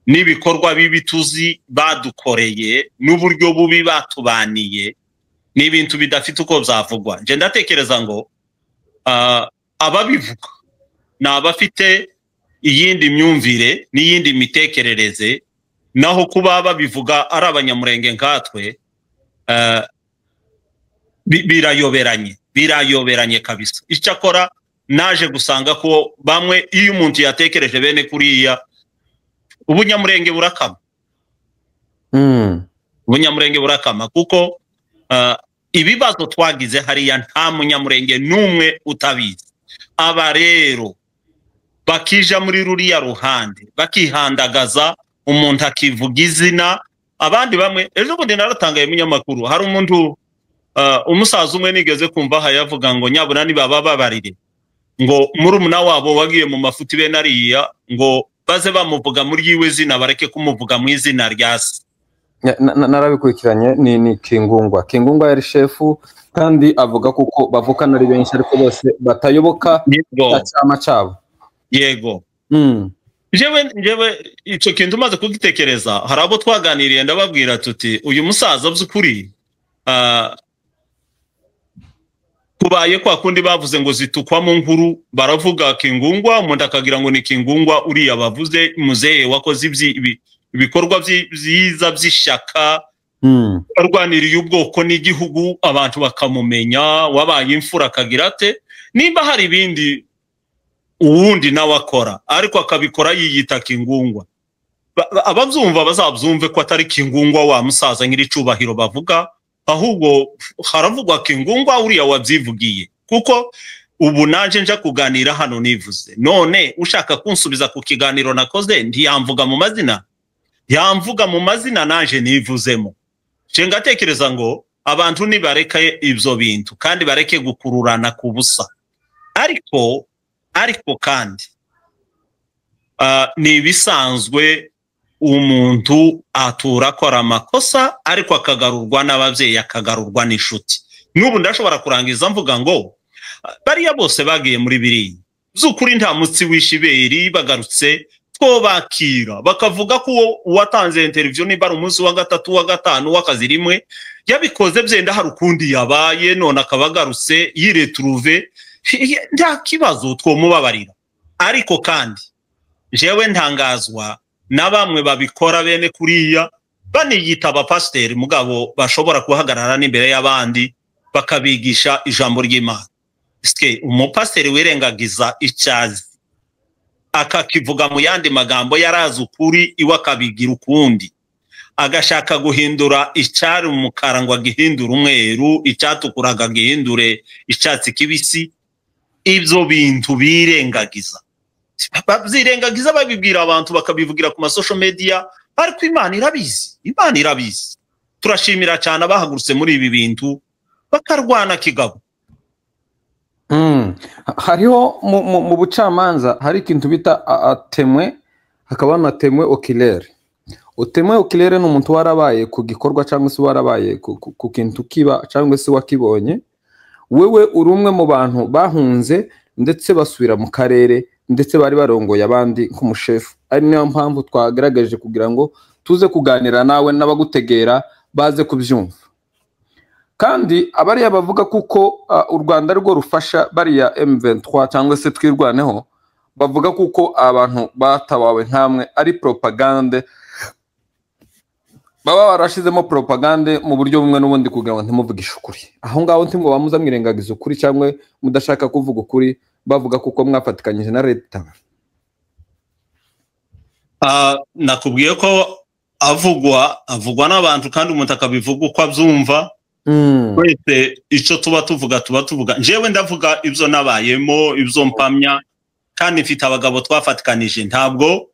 n'ibikorwa bibi tuzi badukoreye n'uburyo bubi batubaniye ni ibintu bidafite uko byavugwa. Nje ndatekereza ngo ababivuga n'abafite iyindi myumvire n'iyindi mitekerereze, naho kuba babivuga ari abanyamurenge nkatwe birayoberanye kabisa. Icyakora naje gusanga ko bamwe iyo umuntu yatekereje bene kuriya ubunyamurenge burakama. Ubunyamurenge burakama kuko ibibazo twagize hariya nta munyamurenge n'umwe utabizi. Aba rero bakija muri ruriya ruhande bakihandagaza, umuntu akivuga izina abandi bamwe. Ejo bundi naratangaye munyamakuru, hari umuntu umusaza umwe nigeze kumva hayavuga ngo nyabuna ni baba babarire ngo murumuna wabo wagiye mu mafuti be nariya ngo baze bamuvuga muri yiwe zina bareke kumuvuga mu izina rya se. Narabikurikiranye ni Kingungwa. Kingungwa yari shefu kandi avuga kuko bavukana ari benshi ariko bose batayoboka cyama cyabo. Yego. Jewe ico kintu maze kugitekereza, hari abo twaganiriye ndababwira tuti uyu musaza by'ukuri kubaye kwa kundi bavuze ngo zitukwa mu nkuru baravuga Kingungwa, umuntu akagira ngo ni Kingungwa uriya bavuze muzeye wakoze ibikorwa byiza by'ishaka, arwaniriye ubwoko n'igihugu abantu bakamumenya, wabaye imfura akagira ate. Nimba hari ibindi uwundi nawe akora ariko akabikora yiyita Kingungwa, ababyumva bazabyumve ko atari Kingungwa wa musaza nyiri cubahiro bavuga, ahubwo haravugwa Kingungwa uriya wabyivugiye. Kuko ubu naje nja kuganira hano nivuze, none ushaka kunsubiza ku kiganiro nakoze ntiyamvuga mu mazina, yamvuga mu mazina naje nivuzemo. Je ngatekereza ngo abantu nibareke ibyo bintu kandi bareke gukururana ku busa. Ariko kandi ni bisanzwe umuntu atura akora amakosa ariko akagarurwa n'ababyeyi akagarurwa n'inshuti. N'ubu ndashobora kurangiza mvuga ngo bariya bose bagiye muri biriya z'ukuri nta mutsi w'ishiberi bagarutse two bakira bakavuga ko uwatanze interview niba ari umunsi wa gatatu wa gatanu w'akazi rimwe yabikoze byenda hari ukundi yabaye none akabagarutse yiretruve nta kibazo twomubabarira. Ariko kandi jewe ntangazwa na bamwe babikora bene kuriya baniyita abapasiteri mugabo bashobora kuhagarara n'imbere y'abandi bakabigisha ijambo ry'Imana. Umupasiteri wirengagiza icyazi akakivuga mu yandi magambo yarazi ukuri iwe akabigira ukundi, agashaka guhindura icyari umukara ngo agihindure umweru, icyatukuraga gihindure icyatsi kibisi. Ibyo bintu birengagiza babibwira abantu bakabivugira ku masocial media, ariko Imana irabizi. Turashimira cyane abahagurutse muri ibi bintu bakarwana kigabo. Hariho mu bucamanza hari ikintu bita atemwe, hakaba na temwe oculaire. Utemwe oculaire ni umuntu warabaye ku gikorwa cyangwa se warabaye ku kintu kiba cyangwa se wakibonye. Wewe uri umwe mu bantu bahunze ndetse basubira mu karere ndetse bari barongoye abandi nk'umushefu. Ari niyo mpamvu twagaragaje kugira ngo tuze kuganira nawe n'abagutegera baze kubyumva. Kandi abariya bavuga kuko u Rwanda rwo rufasha bariya M23 cyangwa se twirwaneho, bavuga kuko abantu batabawe nkamwe ari propagande, baba barashizemo propagande mu buryo bumwe n'ubundi kugira ngo ntimuvugishe ukuri. Aho ngaho ntimwe bamuza mwirengagiza ukuri cyangwa mudashaka kuvuga ukuri, bavuga kuko mwafatikanyije na leta. Nakubwiye ko avugwa n'abantu kandi umuntu akabivuga uko abyumva. Wese icyo tuba tuvuga njyewe ndavuga ibyo nabayemo, ibyo mpamya, kandi mfite abagabo twafatikanije. Ntabwo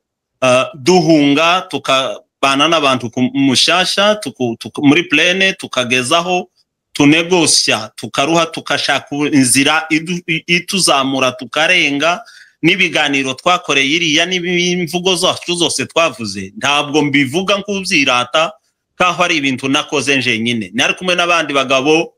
duhunga tukabana n'abantu mushasha muri plene tukagezaho tunegosya tukaruha tukashaka inzira ituzamura tukarenga n'ibiganiro twakoreye iriya n'imvugo zacu zose twavuze ntabwo mbivuga nk'ubyirata kaho ari ibintu nakoze nje nyine nari kumwe n'abandi bagabo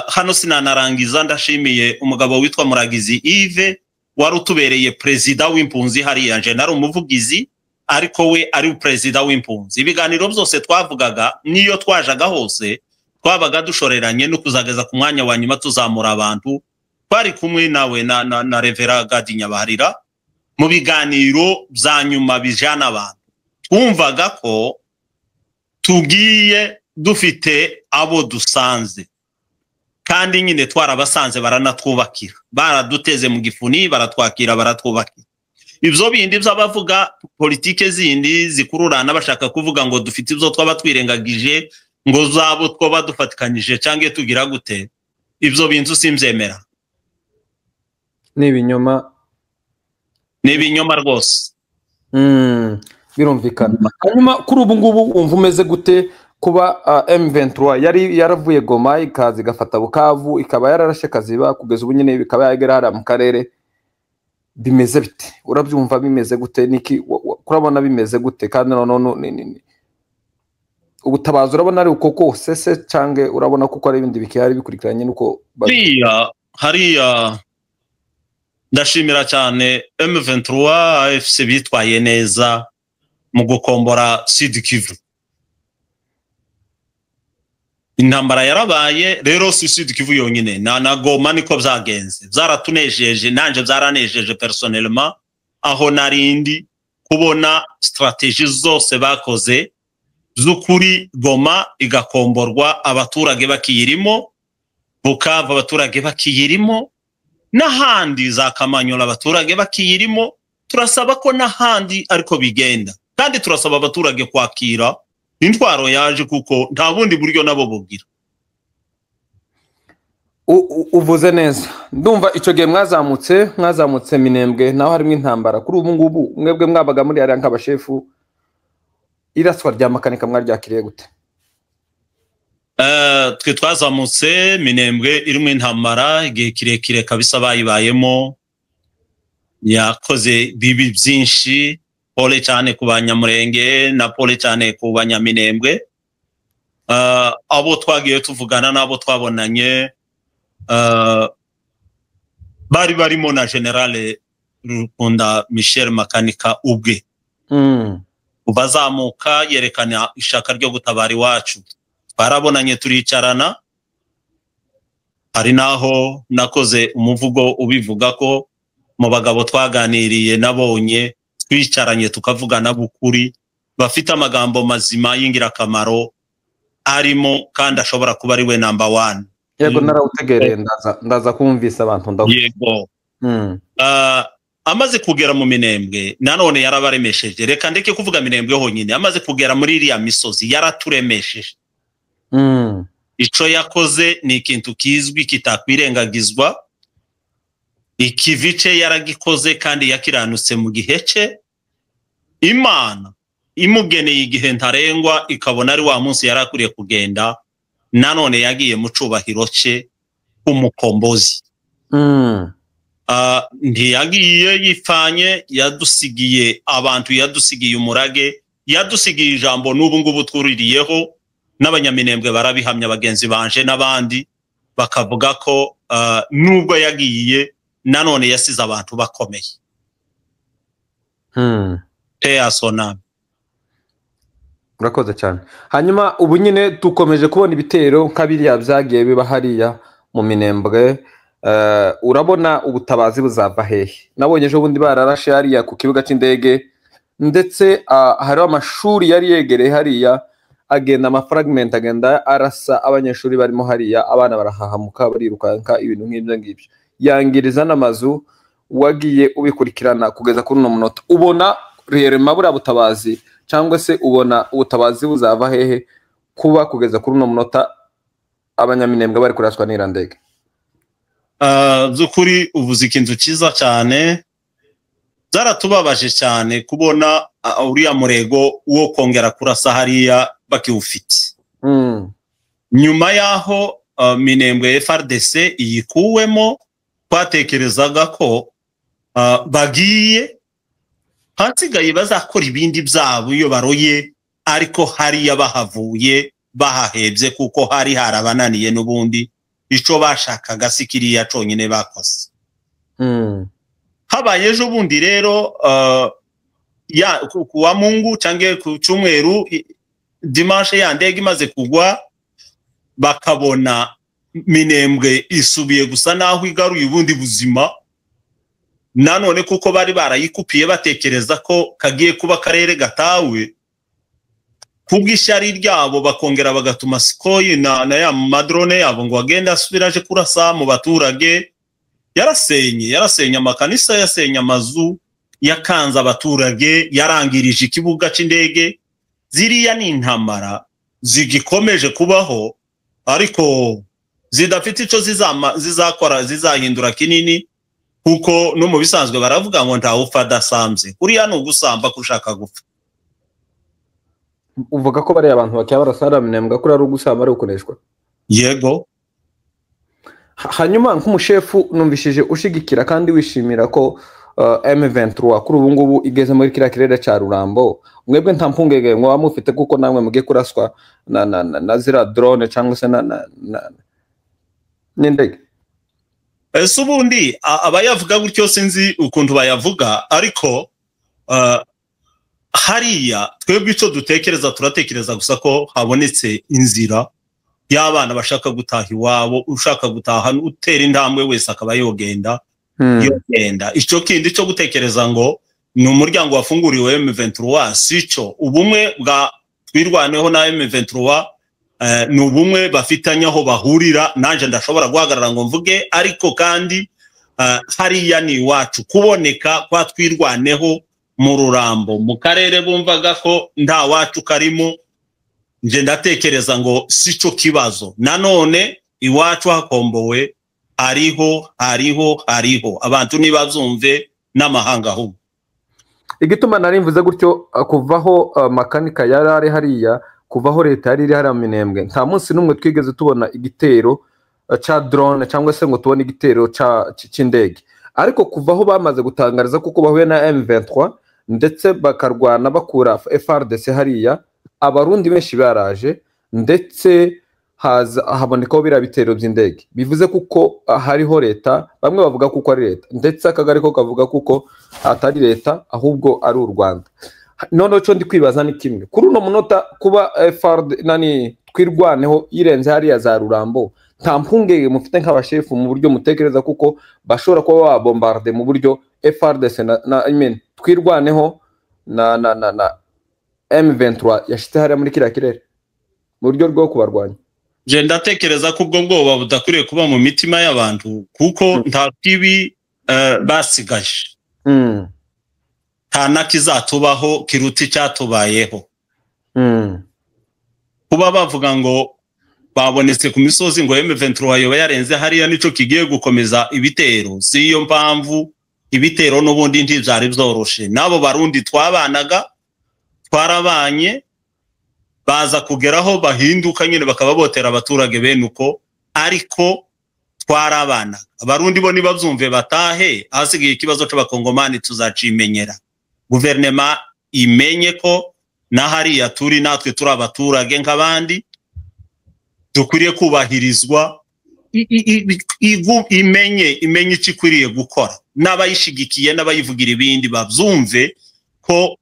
hano sinanarangiza ndashimiye umugabo witwa Muragizi Yves wari utubereye president w'impunzi hariya nje nari umuvugizi ariko we ari president w'impunzi ibiganiro byose twavugaga niyo twajaga hose twabaga dushoreranye no kuzageza ku mwanya wa nyuma tuzamura abantu twari kumwe nawe na Revera Gadi Nyabarira mu biganiro bya nyuma bijana abantu twumvaga ko tugiye dufite abo dusanze kandi nyine twarabasanze baranatwubakira baraduteze mu gifuni baratwakira baratwubakira ibyo bindi by'abavuga politike zindi zikururana bashaka kuvuga ngo dufite ibyo twaba twirengagije ngo zabo twaba dufatikanyije cyangwa tugira gute ibyo bintu simbyemera ni ibinyoma rwose birumvikana hanyuma kuri ubu ngubu wumva umeze gute kuba M23 yari yaravuye Goma ikazi gafata Bukavu ikaba yararashe Kaziba kugeza ubu nyine bikaba yagera hara mu karere bimeze bite urabyumva bimeze gute niki kurabona bimeze gute kandi none ubutabazi urabona ari uko kose se cange urabona kuko ari ibindi bikihari bikurikiranye nuko hariya ndashimira cyane M23 AFC bitwaye neza mu gukombora Sud Kivu intambara yarabaye rero si Sud Kivu yonyine na Goma niko byagenze byaratunejeje nanje byaranejeje personnellement aho narindi kubona strategie zose bakoze z'ukuri Goma igakomborwa abaturage bakiyirimo Bukavu abaturage bakiyirimo n'ahandi za Kamanyola abaturage bakiyirimo turasaba ko n'ahandi ariko bigenda kandi turasaba abaturage kwakira intwaro yaje kuko nta bundi buryo nabo bugira uvuze neza ndumva ico gihe mwazamutse Minembwe naho harimo intambara kuri ubu ngubu mwebwe mwabaga muri ari nk'abashefu iraswa rya makanika mwaryakiriye gute twe twazamutse Minembwe irimo intambara igihe kirekire kabisa bayibayemo yakoze bibi byinshi pole cyane ku Banyamurenge na pole cyane ku Banyaminembwe abo twagiye tuvugana nabo twabonanye bari barimo na General Rukunda Michel Makanika ubwe ubazamuka yerekana ishaka ryo gutabara iwacu barabonanye turicarana hari naho nakoze umuvugo ubivuga ko mu bagabo twaganiriye nabonye twicaranye tukavugana bukuri bafite amagambo mazima y'ingirakamaro arimo kandi ashobora kuba ari we number 1 yego narawutegereye ndaza kumvisa abantu ndavuga yego amaze kugera mu Minembwe nanone yarabaremesheje reka ndeke kuvuga Minembwe honyine amaze kugera muri iriya misozi yaraturemesheje ico yakoze ni ikintu kizwi kitakwirengagizwa ikivice yaragikoze kandi yakiranutse mu gihe cye Imana imugeneye igihe ntarengwa ikabona ari wa munsi yarakuriye kugenda nanone yagiye mu cubahiro cye umukombozi ntiyagiye yifanye yadusigiye abantu yadusigiye umurage yadusigiye ijambo n'ubu ngubu twuririyeho n'Abanyaminembwe barabihamya bagenzi banje n'abandi bakavuga ko nubwo yagiye nanone yasize abantu bakomeye asona urakoze cyane hanyuma ubu nyine dukomeje kubona ibitero nk'abiriya byagiye biba hariya mu Minembwe urabona ubutabazi buzava hehe nabonye ejo bundi bararashe hariya ku kibuga cy'indege ndetse hariho amashuri yari yegereye hariya agenda amafragment agenda arasa abanyeshuri barimo hariya abana barahahamuka barirukanka ibintu nk'ibyo ngibyo yangiriza n'amazu wagiye ubikurikirana kugeza kuri uno munota ubona rero mabura butabazi cyangwa se ubona ubutabazi buzava hehe kuba kugeza kuri uno munota Abanyaminembwe bari kuraswa n'irandege z'ukuri uvuze ikintu cyiza cyane zaratubabaje cyane kubona uriya murego wo kongera kurasa hariya bakiwufite nyuma yaho Minembwe FRDC iyikuwemo twatekerezaga ko bagiye hasigaye bazakora ibindi byabo iyo baroye, ariko hariya bahavuye bahahebye kuko hari harabananiye n'ubundi ico bashakaga sikiriya conyine bakoze. Habaye ejo bundi rero kuwa Mungu cange ku cyumweru dimanche ya ndege imaze kugwa, bakabona Minembwe isubiye gusa naho igaruye ubundi buzima, nanone kuko bari barayikupiye batekereza ko kagiye kuba karere gatawe, kubw'ishyari ryabo bakongera bagatuma Sikoyi na ya madrone yabo ngo agenda asubiraje kurasa mu baturage. Yarasenye amakanisa, yasenye amazu, yakanze abaturage, yarangirije ikibuga c'indege. Ziriya ni intamara zigikomeje kubaho, ariko zidafite ico zizakora zizahindura kinini, kuko no mu bisanzwe baravuga ngo nta upfa adasamze. Kuriya ni ugusamba kushaka gupfa. Uvuga ko bari abantu bakya barasara Minembwe kuri ari ugusamba ari ukoneshwa? Yego. Hanyuma nk'umushefu numvishije ushigikira kandi wishimira ko M23 kuri ubu ngubu igeze muri kiriya kirere ca Rurambo. Mwebwe nta mpungenge mwa mufite kuko namwe mugiye kuraswa na zira drone cyangwa se n'indege? Ese ubundi abayavuga gutyo sinzi ukuntu bayavuga, ariko hariya twebwe ico dutekereza turatekereza gusa ko habonetse inzira y'abana bashaka gutaha iwabo. Ushaka gutaha utera intambwe wese akaba yogenda. Ico kindi cyo gutekereza ngo ni umuryango wafunguriwe M23 sico. Ubumwe bwa twirwaneho na M23 ni ubumwe bafitanye aho bahurira. Nanje ndashobora guhagarara ngo mvuge, ariko kandi hariya ni iwacu. Kuboneka kwa twirwaneho mu Rurambo mu karere bumvaga ko nta wacu karimo, nje ndatekereza ngo sico kibazo. Nanone iwacu hakombowe hariho abantu nibazumve n'amahanga ahubwo. Igituma nari mvuze gutyo kuvaho makanika yarari hariya, kuvaho leta yari iri hariya Minembwe, nta munsi n'umwe twigeze tubona igitero ca drone cyangwa se ngo tubone igitero c'indege. Ariko kuvaho bamaze gutangariza kuko bahuye na M23 ndetse bakarwana bakura FRDC hariya, abarundi benshi baraje ndetse habonekaho biriya bitero by'indege. Bivuze kuko hariho leta, bamwe bavuga kuko ari leta ndetse akagari ko kavuga kuko atari leta ahubwo ari u Rwanda. None cyo ndi kwibaza ni kimwe kuri uno munota, kuba twirwaneho irenze hariya za Rurambo, nta mpungenge mufite nk'abashefu mu buryo mutekereza kuko bashobora kuba babombarde mu buryo FRDC twirwaneho na M23 yashite hariya muri kiriya kirere mu buryo rwo kubarwanya? Je ndatekereza ko ubwo bwoba budakwiriye kuba mu mitima y'abantu, kuko nta kibi basigaje. Nta nakizatubaho kiruti cyatubayeho. Kuba bavuga ngo babonetse ku misozi ngo M23 yoba yarenze hariya nico kigiye gukomeza ibitero, si iyo mpamvu ibitero n'ubundi ntivyari byoroshe. Nabo barundi twabanaga twarabanye, baza kugeraho bahinduka nyine bakaba botera abaturage bene uko, ariko twarabana. Abarundi bo nibavyumve batahe, hasigaye ikibazo c'abakongomani tuzacimenyera. Guverinema imenye ko na hariya turi natwe turi abaturage nk'abandi, dukwiriye kubahirizwa, imenye ikikwiriye gukora. N'abayishigikiye n'abayivugira ibindi bavyumve ko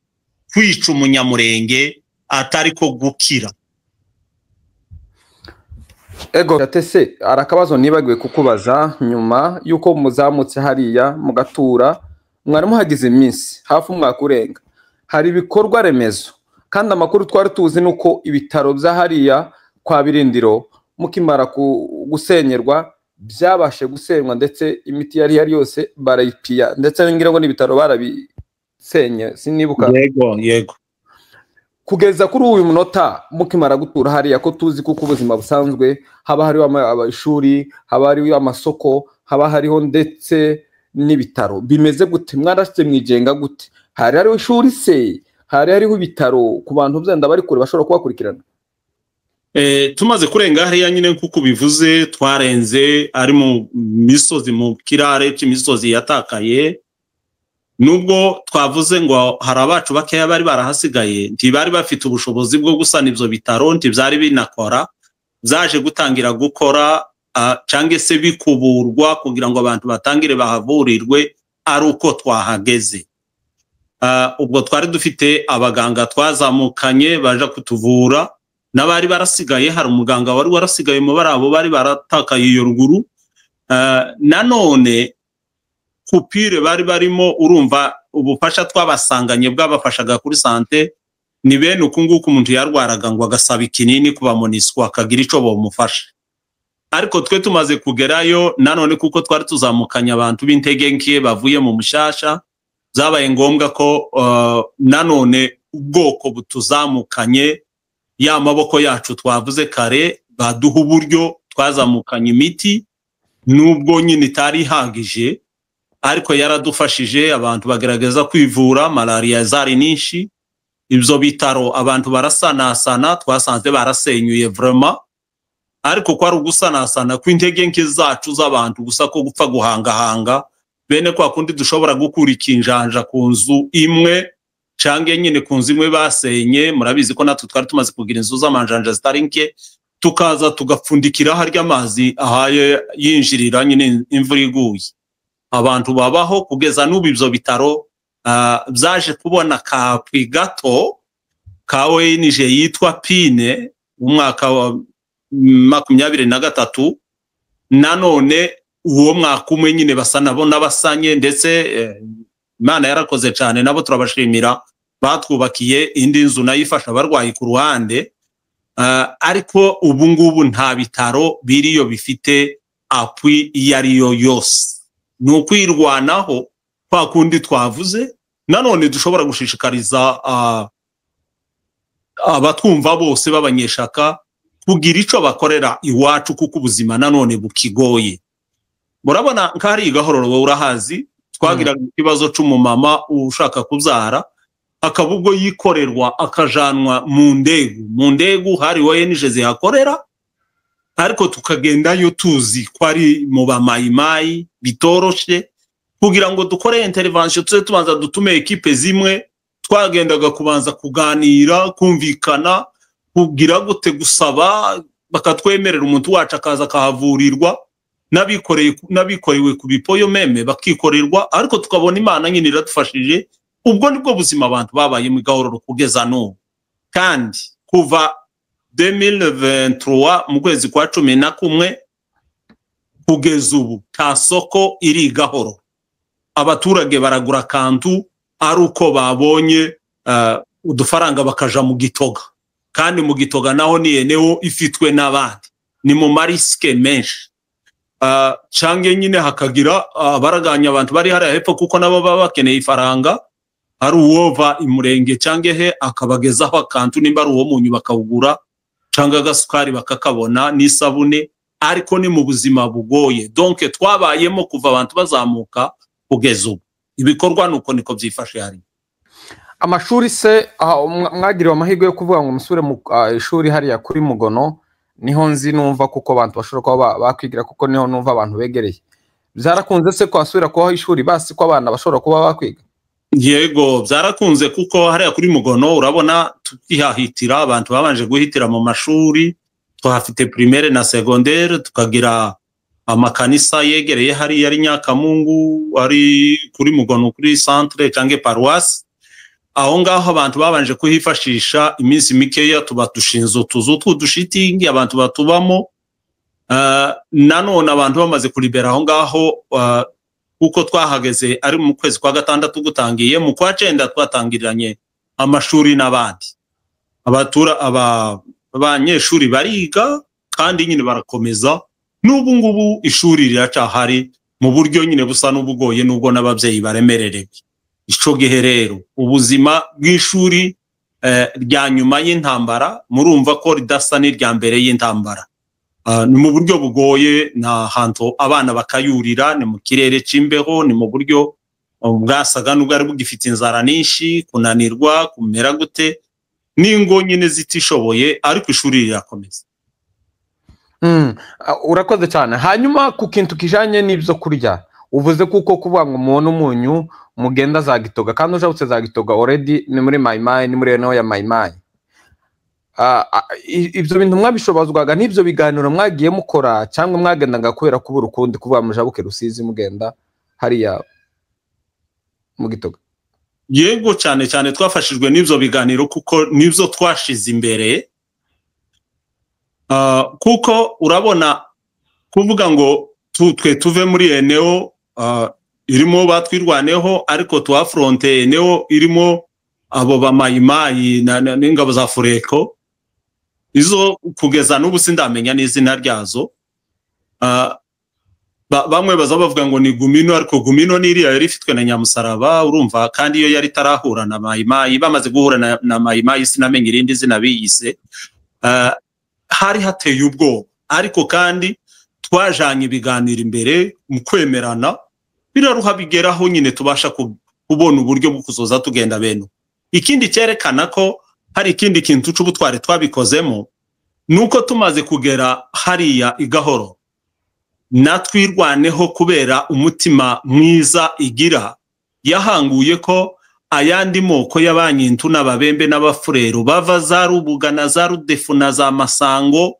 kwica umunyamurenge atari ko gukira. Ego gatese arakabazo nibagiwe kukubaza, nyuma yuko muzamutse hariya mugatura, mwari muhagize iminsi hafi umwaka urenga, hari ibikorwa remezo kandi amakuru twari tuzi nuko ibitaro bya hariya kwa Birindiro mukimara gusenyerwa byabashe gusenywa ndetse imiti yari yose barayipiya, ndetse ngira ngo n'ibitaro barabisenye sinibuka. Yego. Kugeza kuri uyu munota mukimara gutura hariya, ko tuzi kuko ubuzima busanzwe haba hariho abashuri, haba hariho amasoko, haba hariho ndetse n'ibitaro, bimeze gute? Mwarashye mwigenga gute? Hari hariho ishuri se? Hari hariho ibitaro ku bantu byenda bari kure bashobora kubakurikirana? tumaze kurenga hariya nyine nkuko bivuze twarenze ari mu misozi mu kirare cy'imisozi yatakaye nubwo twavuze ngo hari abacu bakeya bari barahasigaye ntibari bafite ubushobozi bwo gusana ivyo bitaro ntivyari binakora byaje gutangira gukora cyangwa se bikuburwa kugira ngo abantu batangire bahavurirwe ari uko twahageze. Ubwo twari dufite abaganga twazamukanye baje kutuvura n'abari barasigaye hari umuganga wari warasigaye mu barabo bari baratakaye iyo ruguru. Nanone kupire bari barimo urumva ubufasha twabasanganye bwabafashaga kuri sante ni bene ukunguko umuntu yarwaraga ngo agasaba ikinini kuba moniswa akagira ico bomufasha. Ariko twe tumaze kugerayo nanone kuko twari tuzamukanye abantu b'intege nke bavuye mu mushasha zabaye ngombwa ko nanone ubwoko butuzamukanye ya maboko yacu twavuze kare baduha uburyo twazamukanye imiti nubwo nyine itari ihagije ariko yaradufashije abantu bagerageza kwivura malaria zari nyinshi. Ibyo bitaro abantu barasanasana twasanze barasenyuye vraiment ariko kwari ugusanasana kw'intege nke zacu z'abantu gusa ko gupfa guhangahanga bene kwa kundi dushobora gukura ikinjanja ku nzu imwe cange nyine ku nzu imwe basenye. Murabizi ko natwe twari tumaze kugira inzu z'amanjanja zitari nke tukaza tugapfundikira harya amazi ahaye yinjirira nyine imvura iguye abantu babaho kugeza n'ubu ivyo bitaro byaje kubona kapwi gato kawe nije yitwa Pine umwaka wa 2023 nanone uwo mwaka umwe nyine basa nabo nabasanye ndetse Imana yarakoze cyane nabo turabashimira batwubakiye indi nzu nayifasha abarwayi ku ruhande. Ariko ubu ngubu nta bitaro biriyo bifite apwi iyariyo yose ni ukwirwanaho kwa kundi twavuze. Nanone dushobora gushishikariza abatwumva bose b'abanyeshaka kugira ico bakorera iwacu kuko ubuzima nanone bukigoye. Murabona nkari Gahororo urahazi twagira ikibazo c'umumama ushaka kubyara akabubwo yikorerwa akajanwa mu ndegu hari woye nije zihakorera ariko tukagendayo tuzi ko ari mu bamayimayi bitoroshe kugira ngo dukore intervention tuze tubanza dutume ekipe zimwe twagendaga kubanza kuganira kumvikana kugira gute gusaba bakatwemerera umuntu wacu akaza kahavurirwa nabikorewe ku bipoyo meme bakikorerwa ariko tukabona Imana nyine iradufashije. Ubwo nibwo buzima abantu babaye mu Gahororo kugeza n'ubu kandi kuva 2023 mu kwezi kwa 11 kugeza ubu ta soko iri Gahororo abaturage baragura kantu ari uko babonye udufaranga bakaja mu Gitoga kandi mu Gitoga naho ni eneo ifitwe n'abandi ni mu mariske menshi. Cange nyine hakagira baraganya abantu bari hari hepfo kuko nabo baba bakeneye ifaranga ari uwova imurenge cange he akabagezaho akantu nimba ari uwo munyu bakawugura canga agasukari bakakabona n'isabune ariko ni mu buzima bugoye. Donc twabayemo kuva abantu bazamuka kugeza ubu ibikorwa nuko niko byifashe hari. Amashuri se mwagiriwe amahirwe yo kuvuga ngo musure mu ishuri hariya kuri Mugono niho nzi numva kuko abantu bashobora kuba bakwigira kuko niho numva abantu begereye. Byarakunze se kwasubira kubaho ishuri basi ko abana bashobora kuba bakwiga? Yego byarakunze kuko hariya kuri Mugono urabona tukihahitira abantu babanje guhitira mu mashuri twahafite primaire na secondaire tukagira amakanisa yegereye hari yari Nyakamungu ari kuri Mugono kuri centre cange paroisse aho ngaho abantu babanje kuhifashisha iminsi mikeya tuba dushinze utuzu tw'udushitingi abantu batubamo. Nanone abantu bamaze kulibera aho ngaho kuko twahageze ari mu kwezi kwa gatandatu gutangiye mu kwa 9 twatangiranye amashuri n'abandi abanyeshuri bariga kandi nyine barakomeza n'ubu ngubu ishuri riracahari mu buryo nyine busa n'ubugoye nubwo n'ababyeyi baremerereye. Ico gihe rero ubuzima bw'ishuri rya nyuma y'intambara murumva ko ridasa n'irya mbere y'intambara. Ni mu buryo bugoye na hanto abana bakayurira ni mu kirere c'imbeho ni mu buryo bwasaga n'ubwo ari bugifite inzara nyinshi kunanirwa kumera gute n'ingo nyine zitishoboye ariko ishuri rirakomeza. Urakoze cyane. Hanyuma ku kintu kijanye n'ibyo kurya uvuze kuko kuvuga ngo mubona umunyu mugenda za Gitoga kandi ujabutse za Gitoga already ni muri Mayimayi ni muri eno ya Mayimayi. Ibyo bintu mwabishobozwaga n'ibyo biganiro mwagiye mukora cyangwa mwagendaga kubera kubura ukundi kuvuga mujabuke Rusizi mugenda hariya mu Gitoga? Yego cyane cyane twafashijwe n'ibyo biganiro kuko n'ibyo twashize imbere. Kuko urabona kuvuga ngo twe tuve muri eneo irimo batwirwaneho ariko tuafronte eneo irimo abo bamayimayi n'ingabo za Fureko, izo kugeza n'ubu sindamenya n'izina ryazo. Bamwe baza bavuga ngo ni Gumino, ariko Gumino n'iriya yari ifitwe na Nyamusaraba, urumva, kandi iyo yari tarahura na Mayimayi. Bamaze guhura na Mayimayi sinamenye irindi zina biyise. Hari hateye ubwoba, ariko kandi twajanye ibiganiro imbere mu kwemerana, biraruha bigeraho nyine tubasha kubona uburyo bwo kuzoza tugenda beno. Ikindi cyerekana ko hari ikindi kintu c'ubutware twabikozemo nuko tumaze kugera hariya igahoro natwirwaneho kubera umutima mwiza igira, yahanguye ko ayandi moko y'abanyintu n'ababembe n'abafurero bava za Rubuga na za Rudefu na za Masango,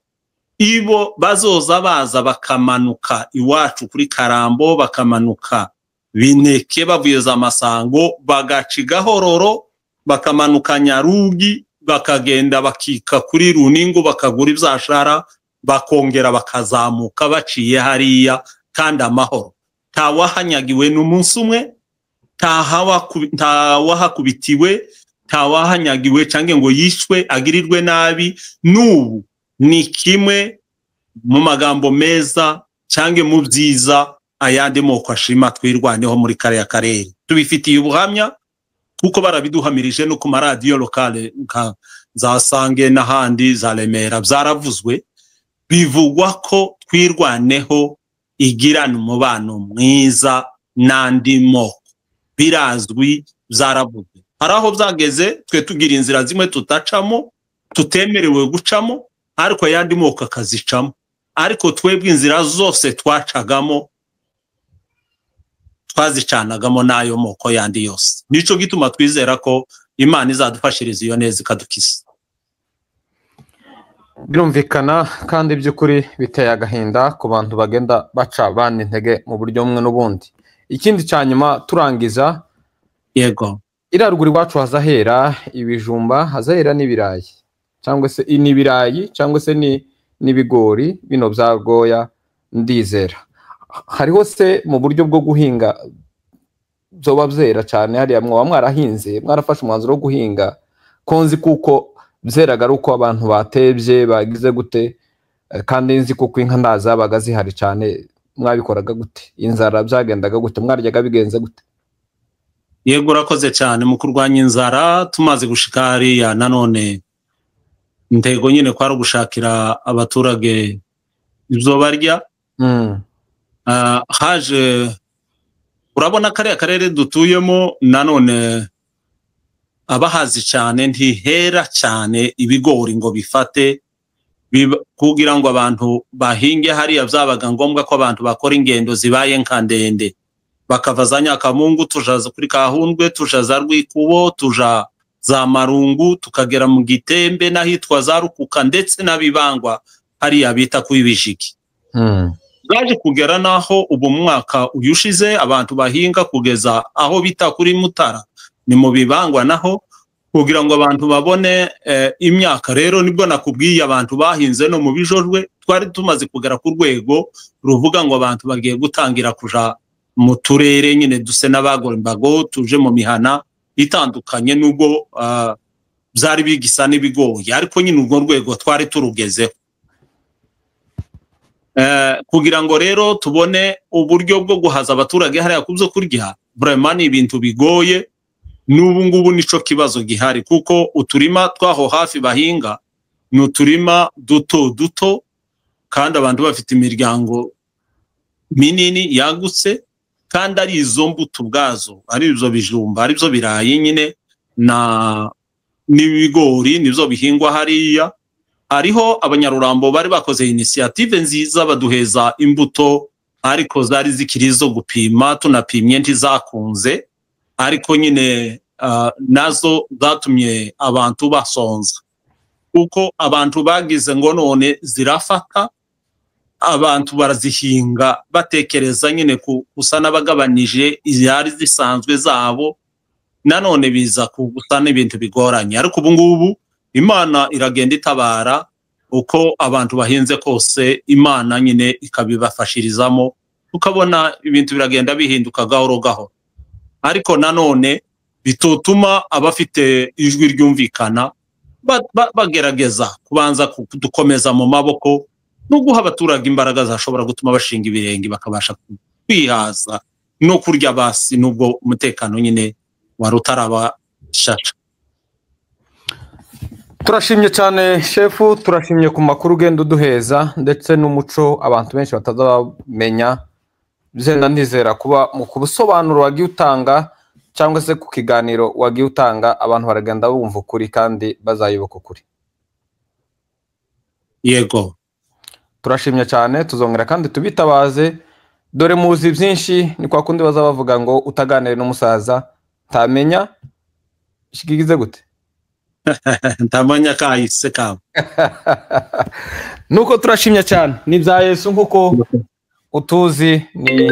ibo bazoza baza bakamanuka iwacu kuri Karambo, bakamanuka Bineke bavuye za Masango, bagaca Gahororo, bakamanuka Nyarugi, bakagenda bakika kuri Runingo, bakagura ibyashara, bakongera bakazamuka baciye hariya kandi amahoro. Tawahanyagiwe n'umunsi umwe, tawahakubitiwe, tawahanyagiwe cange ngo yishwe agirirwe nabi. N'ubu ni kimwe mu magambo meza cange mu byiza ayandi moko ashima twirwaneho muri kariya karere. Tubifitiye ubuhamya kuko barabiduhamirije no ku maradiyo lokale nka za Sange n'ahandi za Remera byaravuzwe, bivugwa ko twirwaneho igirana umubano mwiza n'andi moko. Birazwi, byaravuzwe. Hari aho byageze twe tugira inzira zimwe tutacamo, tutemerewe gucamo, ariko ayandi moko akazicamo. Ariko twebwe inzira zose twacagamo twazicanagamo n'ayo moko yandi yose. Nico gituma twizera ko Imana izadufashiriza iyo neza ikadukiza. Birumvikana kandi by'ukuri biteye agahinda ku bantu bagenda baca bandi intege mu buryo bumwe n'ubundi. Ikindi cyanyuma turangiza, yego, iraruguru iwacu hazahera ibijumba, hazahera n'ibirayi cyangwa se n'ibirayi cyangwa se n'ibigori bino bya Rwoya ndizera. Hariho se mu buryo bwo guhinga byoba byera cyane hariya mwaba mwarahinze, mwarafashe umwanzuro wo guhinga konzi kuko byeraga ari uko abantu batebye bagize gute, kandi nzi kuko inka ndazabaga zihari cyane. Mwabikoraga gute? Inzara byagendaga gute? Mwaryaga bigenze gute? Yego, urakoze cyane mu kurwanya inzara. Tumaze gushika hariya nanone intego nyine kwari gushakira abaturage ibyo barya. Haje urabona kariya karere dutuyemo nanone abahazi cyane ntihera cyane ibigori ngo bifate, kugira ngo abantu bahinge hariya byabaga ngombwa ko abantu bakora ingendo zibaye nka ndende, bakava za Nyakamungu tujaza kuri Kahundwe, tujaza Rwikubo, tuja za Marungu, tukagera mu Gitembe n'ahitwa za Rukuka ndetse n'abibangwa hariya bita kwibishiki. Zaje kugera naho ubu mwaka uyushize abantu bahinga kugeza aho bita kuri Mutara, ni mu bibangwa naho, kugira ngo abantu babone imyaka. Rero nibwo nakubwiye abantu bahinze no mu bijojwe twari tumaze kugera ku rwego ruvuga ngo abantu bagiye gutangira kuja mu turere nyine duse n'abagombago tuje mu mihana itandukanye, nubwo byari bigisa n'ibigoye, ariko nyine urwo rwego twari turugezeho. Kugira ngo rero tubone uburyo bwo guhaza abaturage hariya kubyo kurya, vraiment ni ibintu bigoye. N'ubu ngubu nico kibazo gihari, kuko uturima twaho hafi bahinga ni uturima duto duto, kandi abantu bafite imiryango minini yagutse, kandi ari izo mbuto ubwazo, ari izo bijumba, ari byo birayi nyine n'ibigori nivyo bihingwa hariya. Hariho abanyarurambo bari bakoze initiative nziza baduheza imbuto ariko zari zikiri zo gupima, tunapimye ntizakunze, ariko nyine nazo zatumye abantu basonza kuko abantu bagize ngo none zirafata, abantu barazihinga batekereza nyine kusa n'abagabanije izari zisanzwe zabo, nanone biza kugusa n'ibintu bigoranye. Ariko ubu ngubu Imana iragenda itabara, uko abantu bahinze kose Imana nyine ikabibafashirizamo, ukabona ibintu biragenda bihinduka gahoro gahoro. Ariko nanone bitotuma abafite ijwi ryumvikana bagerageza kubanza kudukomeza mu maboko no guha abaturage imbaraga zashobora gutuma bashinga ibirenge bakabasha kwihaza no kurya basi, nubwo umutekano nyine wari utarabashaca. Turashimye cyane shefu, turashimye ku makuru ugenda uduheza ndetse n'umuco abantu benshi batazamenya. Byenda ndizera kuba mu kubusobanuro wagiye utanga cyangwa se ku kiganiro wagiye utanga abantu baragenda bumva ukuri kandi bazayibuka ukuri. Yego, turashimye cyane, tuzongera kandi tubitabaze, dore muzi byinshi. Ni kwa kundi baza bavuga ngo utaganire n'umusaza ntamenya shigigize gute ntamanya kahise kawe. Nuko turashimye cyane, ni bya Yesu nkuko utuzi, ni